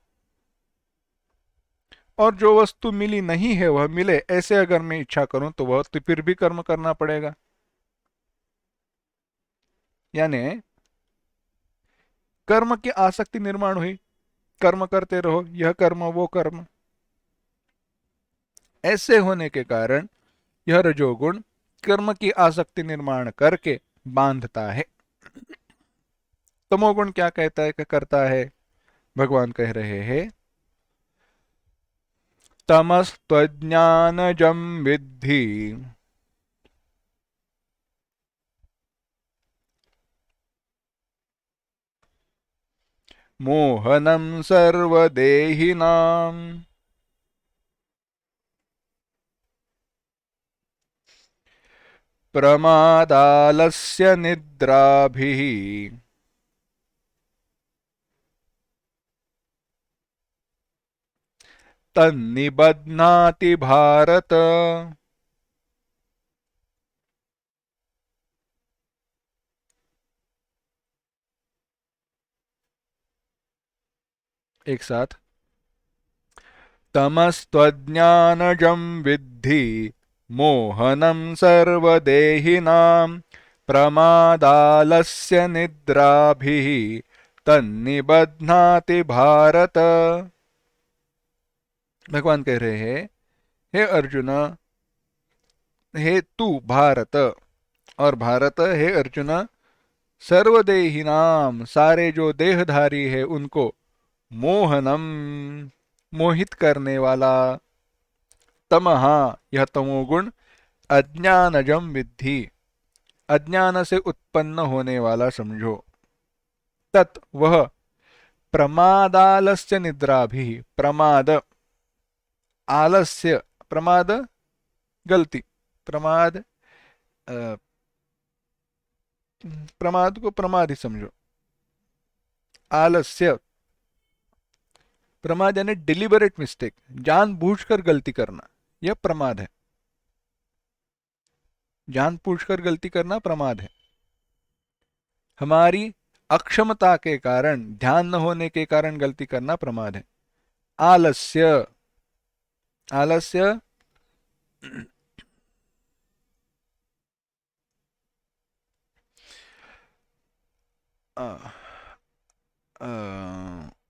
और जो वस्तु मिली नहीं है वह मिले ऐसे अगर मैं इच्छा करूं तो वह तो फिर भी कर्म करना पड़ेगा। यानी कर्म की आसक्ति निर्माण हुई, कर्म करते रहो, यह कर्म वो कर्म। ऐसे होने के कारण यह रजोगुण कर्म की आसक्ति निर्माण करके बांधता है। तमोगुण क्या कहता है, क्या करता है? भगवान कह रहे हैं, तमस्त्वज्ञानजं विद्धि मोहनं सर्वदेहिनां प्रमादालस्य निद्राभिः तन्निबध्नाति भारत। एक साथ, तमस्त्वज्ञानजं विद्धि मोहनं सर्वदेहिनां प्रमादालस्य निद्राभिः तन्निबध्नाति भारत। भगवान कह रहे हैं, हे अर्जुन, हे तू भारत, और भारत हे अर्जुन, सर्वदेही नाम, सारे जो देहधारी है उनको, मोहनम, मोहित करने वाला, तमहा, यह तमोगुण, अज्ञानजम विद्धि, अज्ञान से उत्पन्न होने वाला समझो, तत् वह, प्रमादालस्य निद्रा भी, प्रमाद, आलस्य, प्रमाद गलती, प्रमाद, प्रमाद को प्रमाद ही समझो, आलस्य, प्रमाद यानी डिलिबरेट मिस्टेक, जानबूझकर गलती करना, यह प्रमाद है। जानबूझकर गलती करना प्रमाद है। हमारी अक्षमता के कारण, ध्यान न होने के कारण गलती करना प्रमाद है। आलस्य, आलस्य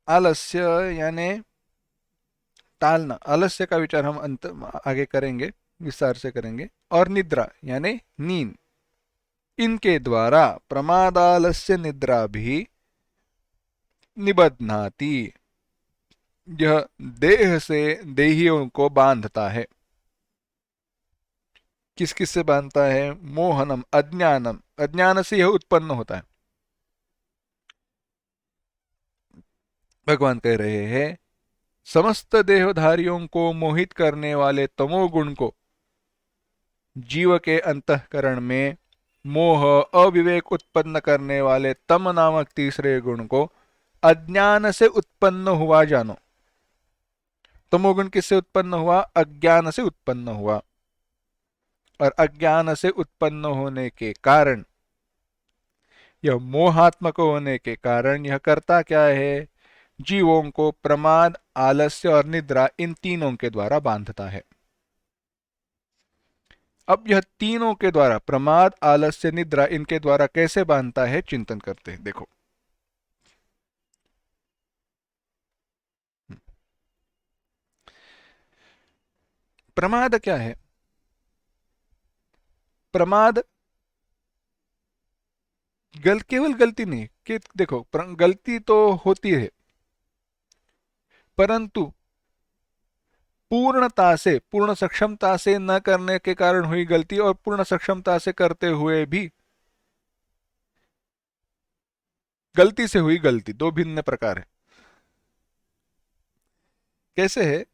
आलस्य यानी टालना। आलस्य का विचार हम अंत आगे करेंगे, विस्तार से करेंगे। और निद्रा यानी नींद, इनके द्वारा प्रमादालस्य निद्रा भी निबध्नाति, यह देह से देहियों को बांधता है। किस किस से बांधता है? मोहनम, अज्ञानम, अज्ञान से यह उत्पन्न होता है। भगवान कह रहे हैं, समस्त देहधारियों को मोहित करने वाले तमोगुण को, जीव के अंतःकरण में मोह, अविवेक उत्पन्न करने वाले तम नामक तीसरे गुण को अज्ञान से उत्पन्न हुआ जानो। तमोगुण किससे उत्पन्न हुआ? अज्ञान से उत्पन्न हुआ। और अज्ञान से उत्पन्न होने के कारण, यह मोहात्मक होने के कारण, यह करता क्या है? जीवों को प्रमाद, आलस्य और निद्रा, इन तीनों के द्वारा बांधता है। अब यह तीनों के द्वारा, प्रमाद, आलस्य, निद्रा, इनके द्वारा कैसे बांधता है, चिंतन करते हैं। देखो, प्रमाद क्या है? प्रमाद केवल गलती नहीं कि देखो, गलती तो होती है, परंतु पूर्णता से, पूर्ण सक्षमता से न करने के कारण हुई गलती, और पूर्ण सक्षमता से करते हुए भी गलती से हुई गलती, दो भिन्न प्रकार है। कैसे है?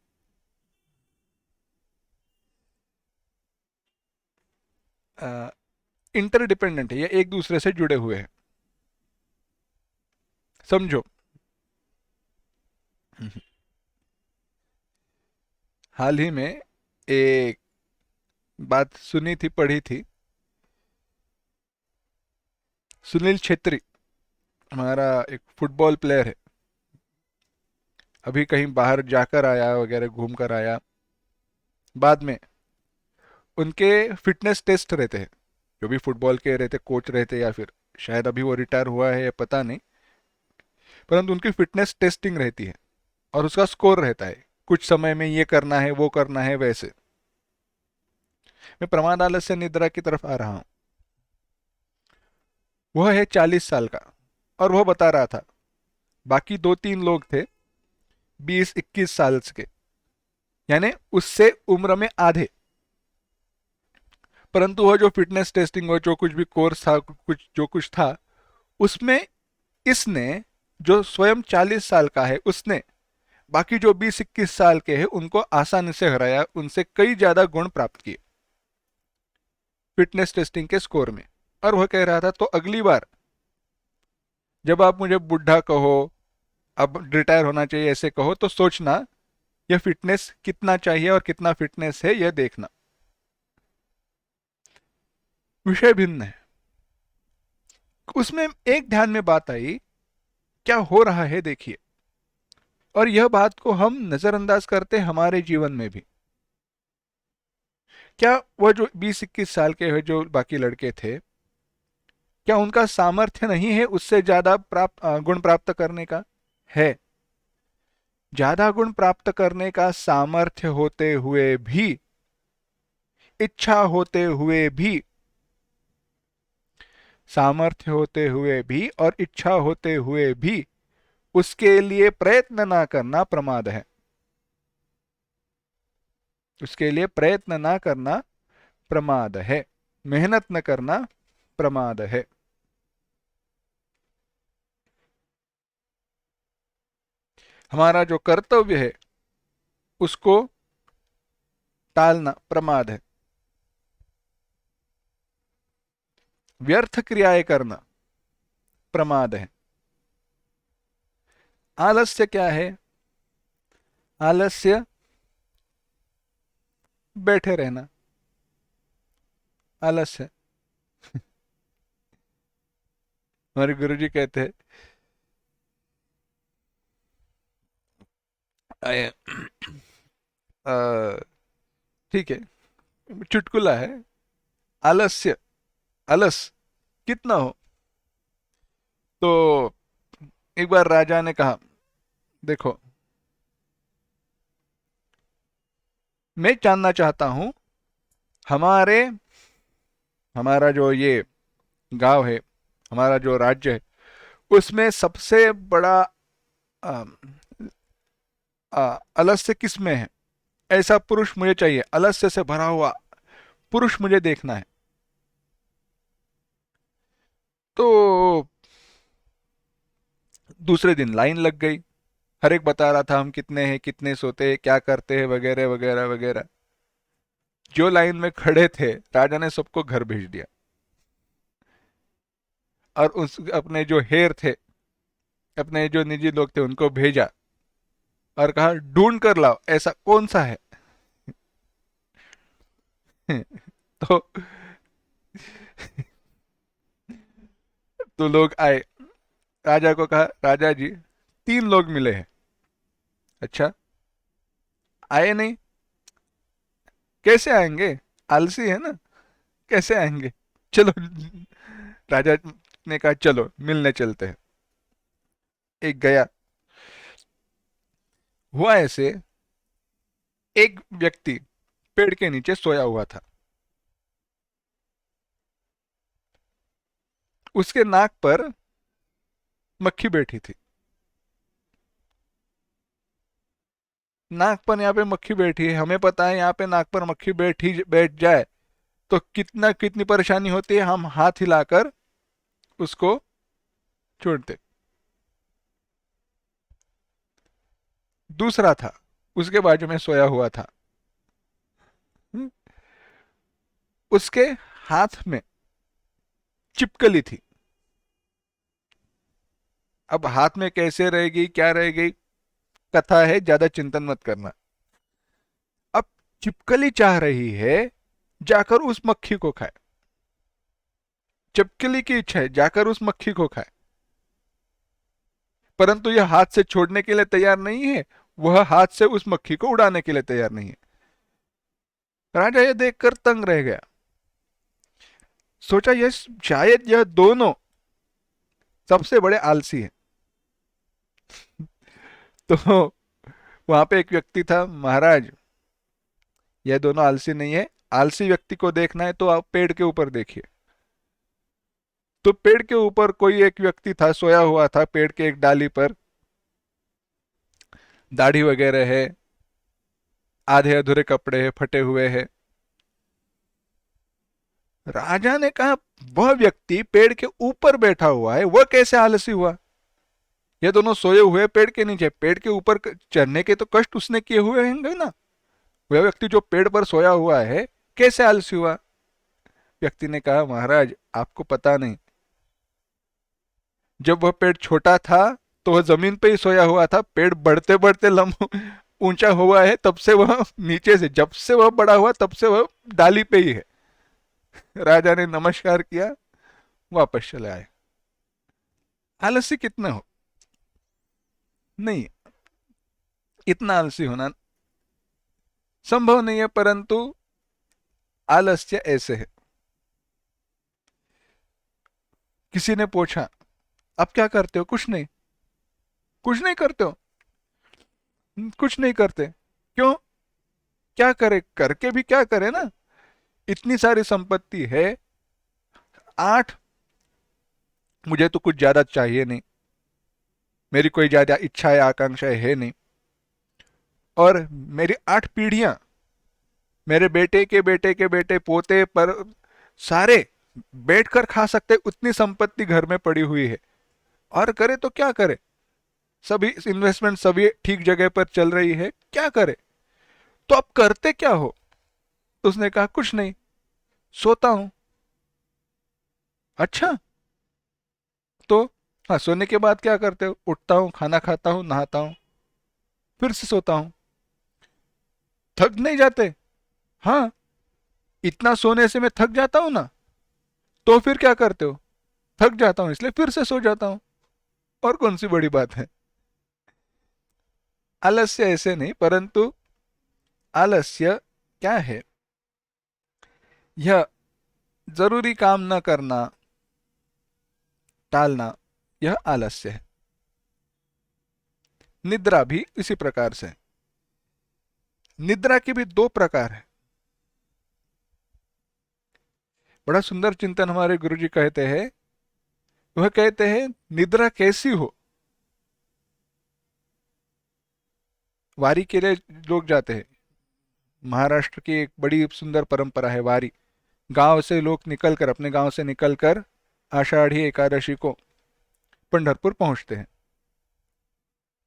इंटरडिपेंडेंट है, ये एक दूसरे से जुड़े हुए हैं। समझो, हाल ही में एक बात सुनी थी, पढ़ी थी। सुनील छेत्री, हमारा एक फुटबॉल प्लेयर है, अभी कहीं बाहर जाकर आया वगैरह, घूम कर आया। बाद में उनके फिटनेस टेस्ट रहते हैं, जो भी फुटबॉल के रहते, कोच रहते, या फिर शायद अभी वो रिटायर हुआ है या पता नहीं, परंतु उनकी फिटनेस टेस्टिंग रहती है और उसका स्कोर रहता है, कुछ समय में ये करना है, वो करना है, वैसे। मैं प्रमाद, आलस्य, निद्रा की तरफ आ रहा हूं। वह है 40 साल का, और वह बता रहा था, बाकी दो तीन लोग थे 20-21 साल के, यानी उससे उम्र में आधे, परंतु वह जो फिटनेस टेस्टिंग, वह जो कुछ भी कोर्स था, कुछ जो कुछ था, उसमें इसने, जो स्वयं 40 साल का है, उसने बाकी जो 20-21 साल के हैं उनको आसानी से हराया, उनसे कई ज्यादा गुण प्राप्त किए फिटनेस टेस्टिंग के स्कोर में। और वह कह रहा था, तो अगली बार जब आप मुझे बुढ़ा कहो, अब रिटायर होना चाहिए ऐसे कहो, तो सोचना यह फिटनेस कितना चाहिए और कितना फिटनेस है, यह देखना। विषय भिन्न है। उसमें एक ध्यान में बात आई, क्या हो रहा है देखिए। और यह बात को हम नजरअंदाज करते हैं हमारे जीवन में भी। क्या वह जो 20-21 साल के जो बाकी लड़के थे, क्या उनका सामर्थ्य नहीं है उससे ज्यादा गुण प्राप्त करने का? है। ज्यादा गुण प्राप्त करने का सामर्थ्य होते हुए भी, इच्छा होते हुए भी, सामर्थ्य होते हुए भी और इच्छा होते हुए भी उसके लिए प्रयत्न ना करना प्रमाद है। उसके लिए प्रयत्न ना करना प्रमाद है, मेहनत न करना प्रमाद है। हमारा जो कर्तव्य है उसको टालना प्रमाद है। व्यर्थ क्रियाएं करना प्रमाद है। आलस्य क्या है? आलस्य बैठे रहना, आलस्य। हमारे गुरुजी कहते हैं, आए- अ, ठीक है, चुटकुला है। आलस्य, अलस कितना हो। तो एक बार राजा ने कहा, देखो मैं जानना चाहता हूं, हमारे हमारा जो ये गांव है, हमारा जो राज्य है, उसमें सबसे बड़ा अ, आलस्य किस में है? ऐसा पुरुष मुझे चाहिए, आलस्य से भरा हुआ पुरुष मुझे देखना है। तो दूसरे दिन लाइन लग गई। हर एक बता रहा था हम कितने हैं, कितने सोते हैं, क्या करते हैं, वगैरह वगैरह वगैरह। जो लाइन में खड़े थे, राजा ने सबको घर भेज दिया। और उस अपने जो हेर थे, अपने जो निजी लोग थे, उनको भेजा और कहा ढूंढ कर लाओ ऐसा कौन सा है। तो लोग आए, राजा को कहा, राजा जी 3 लोग मिले हैं। अच्छा, आए नहीं? कैसे आएंगे, आलसी है ना, कैसे आएंगे? चलो, राजा ने कहा चलो मिलने चलते हैं। एक गया। हुआ ऐसे, एक व्यक्ति पेड़ के नीचे सोया हुआ था। उसके नाक पर मक्खी बैठी थी। नाक पर यहाँ पे मक्खी बैठी है, हमें पता है यहाँ पे नाक पर मक्खी बैठ जाए तो कितनी परेशानी होती है, हम हाथ हिलाकर उसको छोड़ते। दूसरा था, उसके बाजू में सोया हुआ था। हम्म, उसके हाथ में चिपकली थी। अब हाथ में कैसे रहेगी, क्या रहेगी, कथा है, ज्यादा चिंतन मत करना। अब चिपकली चाह रही है जाकर उस मक्खी को खाए। चिपकली की इच्छा है जाकर उस मक्खी को खाए, परंतु यह हाथ से छोड़ने के लिए तैयार नहीं है, वह हाथ से उस मक्खी को उड़ाने के लिए तैयार नहीं है। राजा यह देखकर तंग रह गया। सोचा यह शायद यह दोनों सबसे बड़े आलसी हैं। तो वहां पे एक व्यक्ति था, महाराज यह दोनों आलसी नहीं है, आलसी व्यक्ति को देखना है तो आप पेड़ के ऊपर देखिए। तो पेड़ के ऊपर कोई एक व्यक्ति था, सोया हुआ था पेड़ के एक डाली पर, दाढ़ी वगैरह है, आधे अधूरे कपड़े हैं, फटे हुए हैं। राजा ने कहा वह व्यक्ति पेड़ के ऊपर बैठा हुआ है, वह कैसे आलसी हुआ? ये दोनों सोए हुए पेड़ के नीचे, पेड़ के ऊपर चढ़ने के तो कष्ट उसने किए हुए होंगे ना। वह व्यक्ति जो पेड़ पर सोया हुआ है कैसे आलसी हुआ? व्यक्ति ने कहा महाराज आपको पता नहीं, जब वह पेड़ छोटा था तो वह जमीन पे ही सोया हुआ था, पेड़ बढ़ते बढ़ते लंब ऊंचा हुआ है, तब से वह नीचे से, जब से वह बड़ा हुआ तब से वह डाली पे ही है। राजा ने नमस्कार किया, वापस चले आए। आलसी कितने हो? नहीं, इतना आलसी होना संभव नहीं है, परंतु आलस्य ऐसे है। किसी ने पूछा, आप क्या करते हो? कुछ नहीं। कुछ नहीं करते हो? कुछ नहीं करते। क्यों? क्या करे? करके भी क्या करे ना। इतनी सारी संपत्ति है, 8, मुझे तो कुछ ज्यादा चाहिए नहीं, मेरी कोई ज्यादा इच्छाएं आकांक्षाएं है नहीं, और मेरी 8 पीढ़ियां, मेरे बेटे के बेटे के बेटे पोते पर सारे बैठकर खा सकते, उतनी संपत्ति घर में पड़ी हुई है, और करे तो क्या करे? सभी इन्वेस्टमेंट सभी ठीक जगह पर चल रही है, क्या करे? तो अब करते क्या हो? तो उसने कहा, कुछ नहीं, सोता हूं। अच्छा, तो हाँ, सोने के बाद क्या करते हो? उठता हूँ, खाना खाता हूँ, नहाता हूँ, फिर से सोता हूँ। थक नहीं जाते? हाँ, इतना सोने से मैं थक जाता हूँ ना। तो फिर क्या करते हो? थक जाता हूँ इसलिए फिर से सो जाता हूँ, और कौन सी बड़ी बात है? आलस्य ऐसे नहीं, परंतु आलस्य क्या है? यह जरूरी काम न करना, टालना, यह आलस्य है। निद्रा भी इसी प्रकार से। निद्रा के भी 2 प्रकार है। बड़ा सुंदर चिंतन हमारे गुरुजी कहते हैं। वह कहते हैं, निद्रा कैसी हो? वारी के लिए लोग जाते हैं। महाराष्ट्र की एक बड़ी सुंदर परंपरा है वारी। गांव से लोग निकलकर, अपने गांव से निकलकर आषाढ़ी एकादशी को पंढरपुर पहुंचते हैं।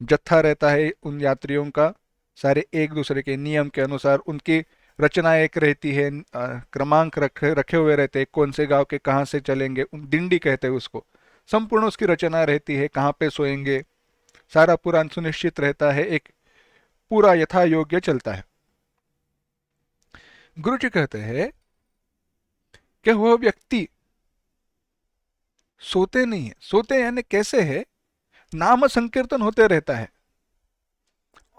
जत्था रहता है उन यात्रियों का, सारे एक दूसरे के नियम के अनुसार, उनकी रचना एक रहती है, क्रमांक रखे रखे हुए रहते हैं, कौन से गांव के कहाँ से चलेंगे, दिंडी कहते हैं उसको। संपूर्ण उसकी रचना रहती है, कहाँ पे सोएंगे, सारा पूरा सुनिश्चित रहता है, एक पूरा यथा योग्य चलता है। गुरु जी कहते हैं कि वह व्यक्ति सोते नहीं है। सोते यानी कैसे है? नाम संकीर्तन होते रहता है,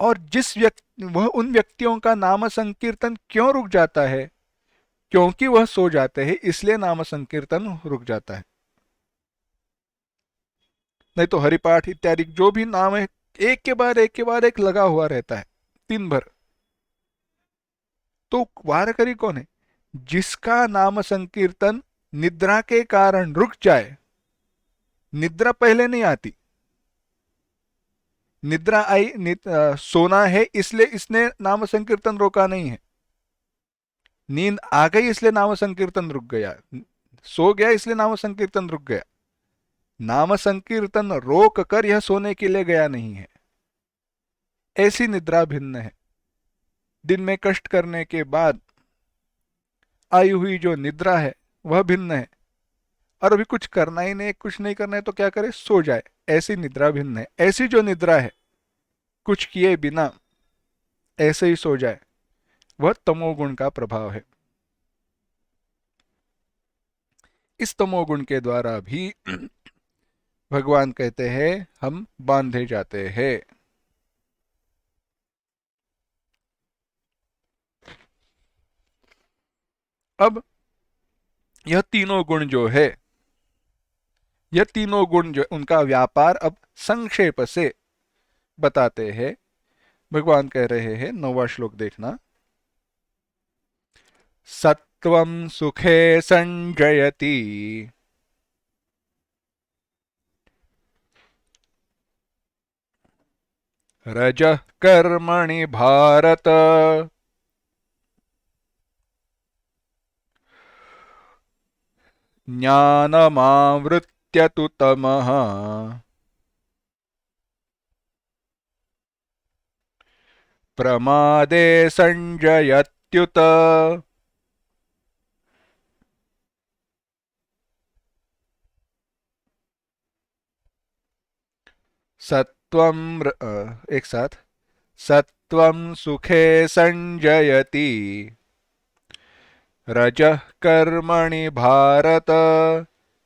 और जिस व्यक्ति, वह उन व्यक्तियों का नाम संकीर्तन क्यों रुक जाता है? क्योंकि वह सो जाते हैं, इसलिए नाम संकीर्तन रुक जाता है। नहीं तो हरिपाठ इत्यादि जो भी नाम है, एक के बाद एक के बाद एक लगा हुआ रहता है दिन भर। तो वारकरी कौन है? जिसका नाम संकीर्तन निद्रा के कारण रुक जाए। निद्रा पहले नहीं आती, निद्रा आई, सोना है इसलिए इसने नाम संकीर्तन रोका नहीं है। नींद आ गई इसलिए नाम संकीर्तन रुक गया, सो गया इसलिए नाम संकीर्तन रुक गया। नाम संकीर्तन रोक कर यह सोने के लिए गया नहीं है। ऐसी निद्रा भिन्न है। दिन में कष्ट करने के बाद आई हुई जो निद्रा है वह भिन्न है। और अभी कुछ करना ही नहीं, कुछ नहीं करना है तो क्या करे? सो जाए। ऐसी निद्रा भिन्न है। ऐसी जो निद्रा है, कुछ किए बिना ऐसे ही सो जाए, वह तमोगुण का प्रभाव है। इस तमोगुण के द्वारा भी भगवान कहते हैं हम बांधे जाते हैं। अब यह तीनों गुण जो है, यह तीनों गुण जो उनका व्यापार अब संक्षेप से बताते हैं। भगवान कह रहे हैं, 9वां श्लोक देखना। सत्वं सुखे संजयति, रजः कर्मणि भारत, ज्ञानमावृत्य तु तमः, प्रमादे संजयत्युत। सत्वं एक साथ। सत्वं सुखे संजयति, रजः कर्मणि भारत,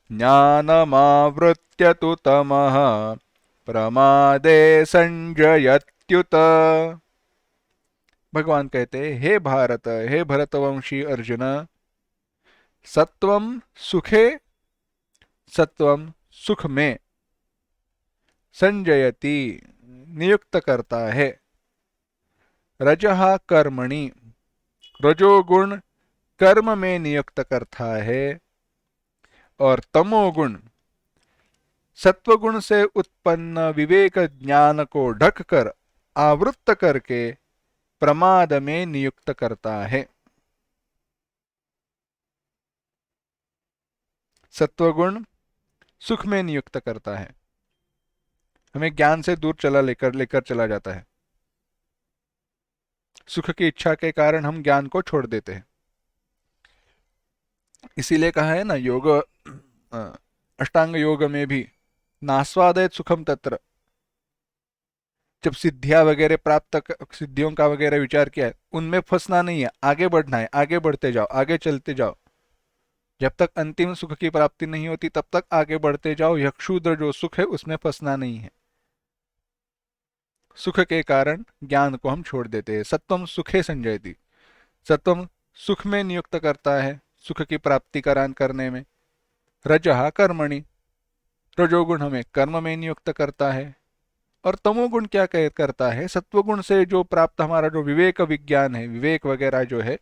ज्ञानमावृत्य तु तमः, प्रमादे संजयत्युत। इत्युत। भगवान कहते हैं, हे भारत, हे भरतवंशी अर्जुन, सत्वम सुखे, सत्वम सुख में, संजयति नियुक्त करता है, रजः कर्मणि, रजोगुण कर्म में नियुक्त करता है, और तमोगुण सत्वगुण से उत्पन्न विवेक ज्ञान को ढककर आवृत्त करके प्रमाद में नियुक्त करता है। सत्वगुण सुख में नियुक्त करता है, हमें ज्ञान से दूर चला लेकर लेकर चला जाता है। सुख की इच्छा के कारण हम ज्ञान को छोड़ देते हैं। इसीलिए कहा है ना, योग अष्टांग योग में भी नास्वादयत सुखम तत्र, जब सिद्धियां वगैरह सिद्धियों का वगैरह विचार किया है, उनमें फंसना नहीं है, आगे बढ़ना है, आगे बढ़ते जाओ, आगे चलते जाओ। जब तक अंतिम सुख की प्राप्ति नहीं होती तब तक आगे बढ़ते जाओ। यह क्षुद्र जो सुख है उसमें फंसना नहीं है। सुख के कारण ज्ञान को हम छोड़ देते हैं। सत्वम सुखे संजयति, सत्वम सुख में नियुक्त करता है, सुख की प्राप्ति करान करने में। रजः कर्मणि, रजोगुण हमें कर्म में नियुक्त करता है। और तमोगुण क्या करता है, सत्वगुण से जो प्राप्त हमारा जो विवेक विज्ञान है, विवेक वगैरह जो है,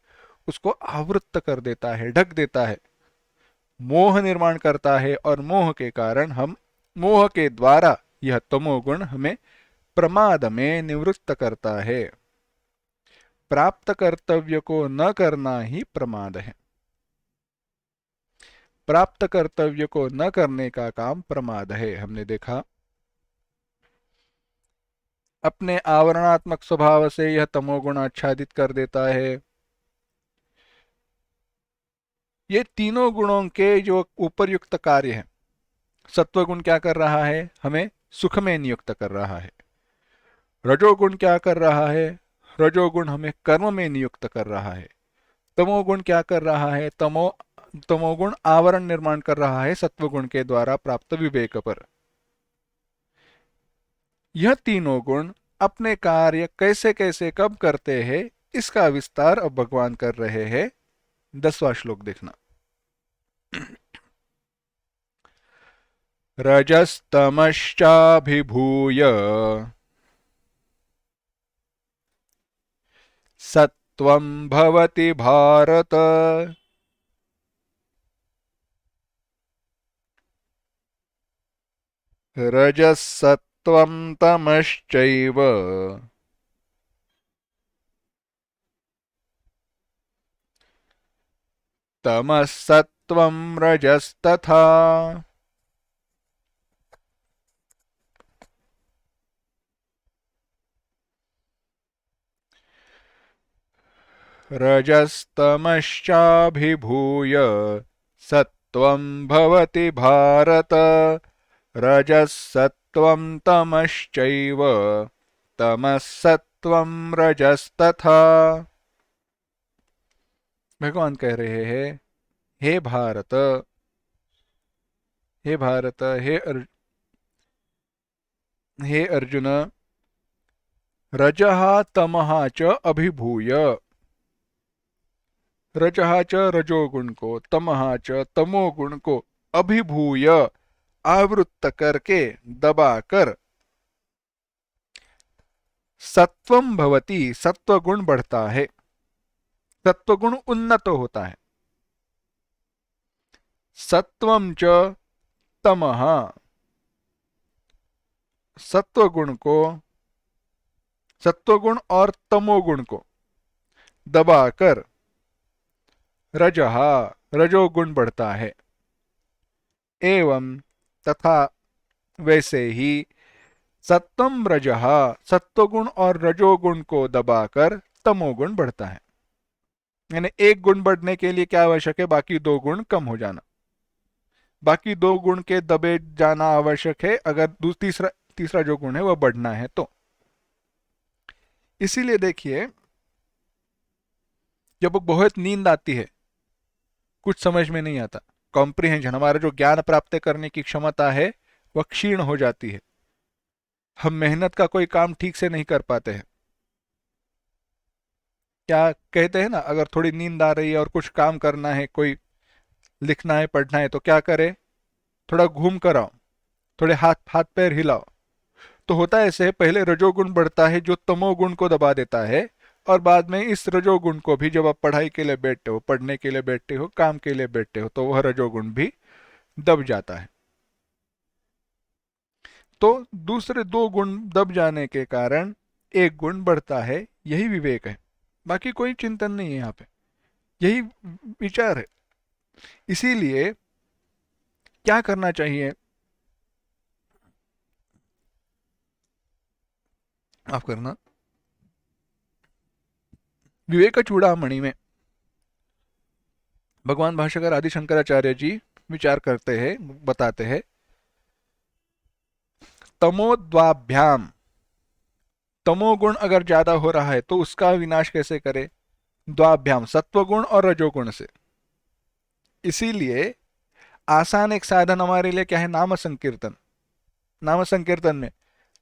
उसको आवृत्त कर देता है, ढक देता है, मोह निर्माण करता है। और मोह के कारण हम, मोह के द्वारा यह तमोगुण हमें प्रमाद में निवृत्त करता है। प्राप्त कर्तव्य को न करना ही प्रमाद है। प्राप्त कर्तव्य को न करने का काम प्रमाद है। हमने देखा अपने आवरणात्मक स्वभाव से यह तमोगुण आच्छादित कर देता है। ये तीनों गुणों के जो उपरयुक्त कार्य है, सत्वगुण क्या कर रहा है, हमें सुख में नियुक्त कर रहा है। रजोगुण क्या कर रहा है, रजोगुण हमें कर्म में नियुक्त कर रहा है। तमोगुण क्या कर रहा है, तमोगुण आवरण निर्माण कर रहा है सत्वगुण के द्वारा प्राप्त विवेक पर। यह तीनों गुण अपने कार्य कैसे कैसे कब करते हैं, इसका विस्तार अब भगवान कर रहे हैं। 10वां श्लोक देखना। रजस्तमश्चाभिभूय सत्वं भवति भारत, रजसत्वं तमश्चैव तमसत्वं रजस्तथा। रजस्तमश्चाभिभूय सत्वं भवति भारत, रजसत्वं तमश्चैव तमसत्वं रजस्तथा। भगवान कह रहे हैं, हे भारत, हे भारत, हे अर्जुन, रजः तमः च अभिभूय, रजः च रजोगुण को, तमः च तमोगुण को, अभिभूय आवृत्त करके, दबाकर, सत्वम भवति सत्वगुण बढ़ता है, सत्वगुण उन्नत होता है। सत्वम च तमः, सत्वगुण को, सत्वगुण और तमोगुण को दबाकर रजः रजोगुण बढ़ता है। एवं तथा वैसे ही सत्वम रजः, सत्वगुण और रजोगुण को दबाकर तमोगुण बढ़ता है। यानी एक गुण बढ़ने के लिए क्या आवश्यक है, बाकी दो गुण कम हो जाना, बाकी दो गुण के दबे जाना आवश्यक है अगर तीसरा जो गुण है वह बढ़ना है तो। इसीलिए देखिए, जब बहुत नींद आती है, कुछ समझ में नहीं आता, कॉम्प्रिहेंशन, हमारा जो ज्ञान प्राप्त करने की क्षमता है वह क्षीण हो जाती है। हम मेहनत का कोई काम ठीक से नहीं कर पाते हैं। क्या कहते हैं ना, अगर थोड़ी नींद आ रही है और कुछ काम करना है, कोई लिखना है पढ़ना है, तो क्या करे, थोड़ा घूम कर आओ, थोड़े हाथ हाथ पैर हिलाओ। तो होता ऐसे है, पहले रजोगुण बढ़ता है जो तमोगुण को दबा देता है, और बाद में इस रजोगुण को भी, जब आप पढ़ाई के लिए बैठते हो, पढ़ने के लिए बैठते हो, काम के लिए बैठते हो, तो वह रजोगुण भी दब जाता है। तो दूसरे दो गुण दब जाने के कारण एक गुण बढ़ता है, यही विवेक है। बाकी कोई चिंतन नहीं है यहाँ पे, यही विचार है। इसीलिए क्या करना चाहिए, माफ करना, विवेक चूड़ामणि में भगवान भाष्यकार आदि शंकराचार्य जी विचार करते हैं, बताते हैं, तमोद्वाभ्याम, तमोगुण अगर ज्यादा हो रहा है तो उसका विनाश कैसे करे, द्वाभ्याम, सत्वगुण और रजोगुण से। इसीलिए आसान एक साधन हमारे लिए क्या है, नाम संकीर्तन। नाम संकीर्तन में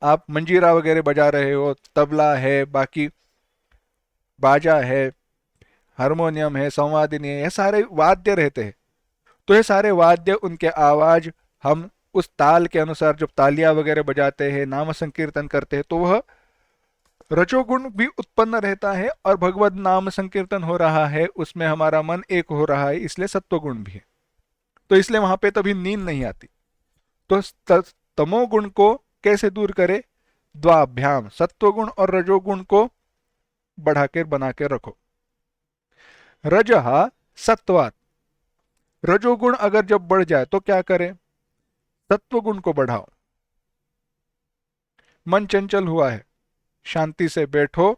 आप मंजीरा वगैरह बजा रहे हो, तबला है, बाकी बाजा है, हारमोनियम है, संवादिनी है, ये सारे वाद्य रहते हैं। तो ये सारे वाद्य, उनके आवाज, हम उस ताल के अनुसार जब तालियां वगैरह बजाते हैं, नाम संकीर्तन करते हैं, तो वह रजोगुण भी उत्पन्न रहता है, और भगवत नाम संकीर्तन हो रहा है, उसमें हमारा मन एक हो रहा है, इसलिए सत्वगुण भी है। तो इसलिए वहां पे तभी नींद नहीं आती। तो तमोगुण को कैसे दूर करे, द्वाभ्याम, सत्वगुण और रजोगुण को बढ़ा के बना के रखो। रजहा सत्वात, रजोगुण अगर जब बढ़ जाए तो क्या करें, सत्वगुण को बढ़ाओ। मन चंचल हुआ है, शांति से बैठो,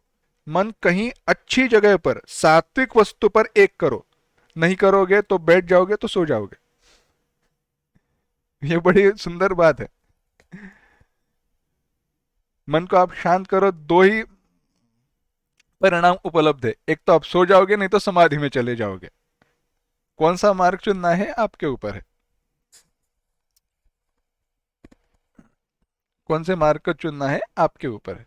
मन कहीं अच्छी जगह पर, सात्विक वस्तु पर एक करो। नहीं करोगे तो बैठ जाओगे तो सो जाओगे। ये बड़ी सुंदर बात है। मन को आप शांत करो, दो ही परिणाम उपलब्ध है, एक तो आप सो जाओगे, नहीं तो समाधि में चले जाओगे। कौन सा मार्ग चुनना है आपके ऊपर है, कौन से मार्ग को चुनना है आपके ऊपर है।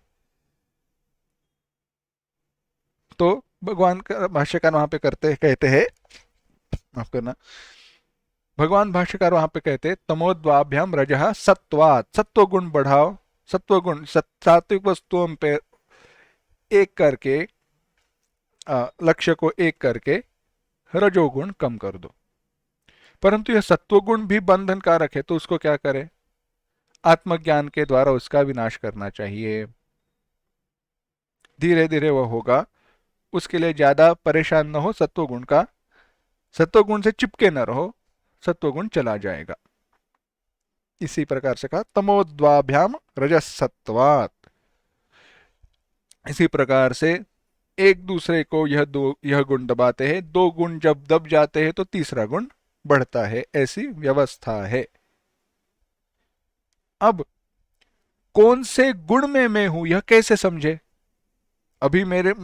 तो भगवान का भाष्यकार वहां पे करते कहते हैं, माफ करना, भगवान भाष्यकार वहां पे कहते हैं, तमोद्वाभ्याम रजः सत्वात, सत्व गुण बढ़ाओ, सत्व गुण सात्विक वस्तुओं पे एक करके, लक्ष्य को एक करके रजोगुण कम कर दो। परंतु यह सत्वगुण भी बंधन कारक है, तो उसको क्या करें, आत्मज्ञान के द्वारा उसका विनाश करना चाहिए। धीरे धीरे वह होगा, उसके लिए ज्यादा परेशान न हो, सत्वगुण का, सत्वगुण से चिपके न रहो, सत्वगुण चला जाएगा। इसी प्रकार से कहा, तमोद्वाभ्याम रजसत्वात। इसी प्रकार से एक दूसरे को यह गुण दबाते हैं, दो गुण जब दब जाते हैं तो तीसरा गुण बढ़ता है, ऐसी व्यवस्था है। अब कौन से गुण में मैं हूं, यह कैसे समझे। अभी मेरे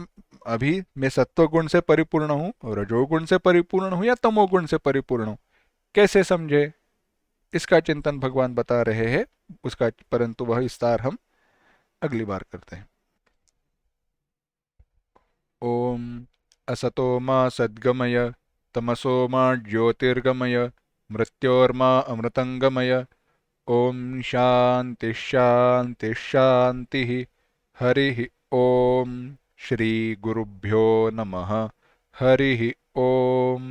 अभी मैं सत्व गुण से परिपूर्ण हूं, रजोगुण से परिपूर्ण हूं, या तमोगुण से परिपूर्ण हूं, कैसे समझे, इसका चिंतन भगवान बता रहे हैं उसका, परंतु वह विस्तार हम अगली बार करते हैं। ओम असतो मा सद्गमय, तमसो मा ज्योतिर्गमय, मृत्योर्मा अमृतंगमय। ओम शांति शांति शांति। हरि ओम। श्री गुरुभ्यो नमः। हरि ओम।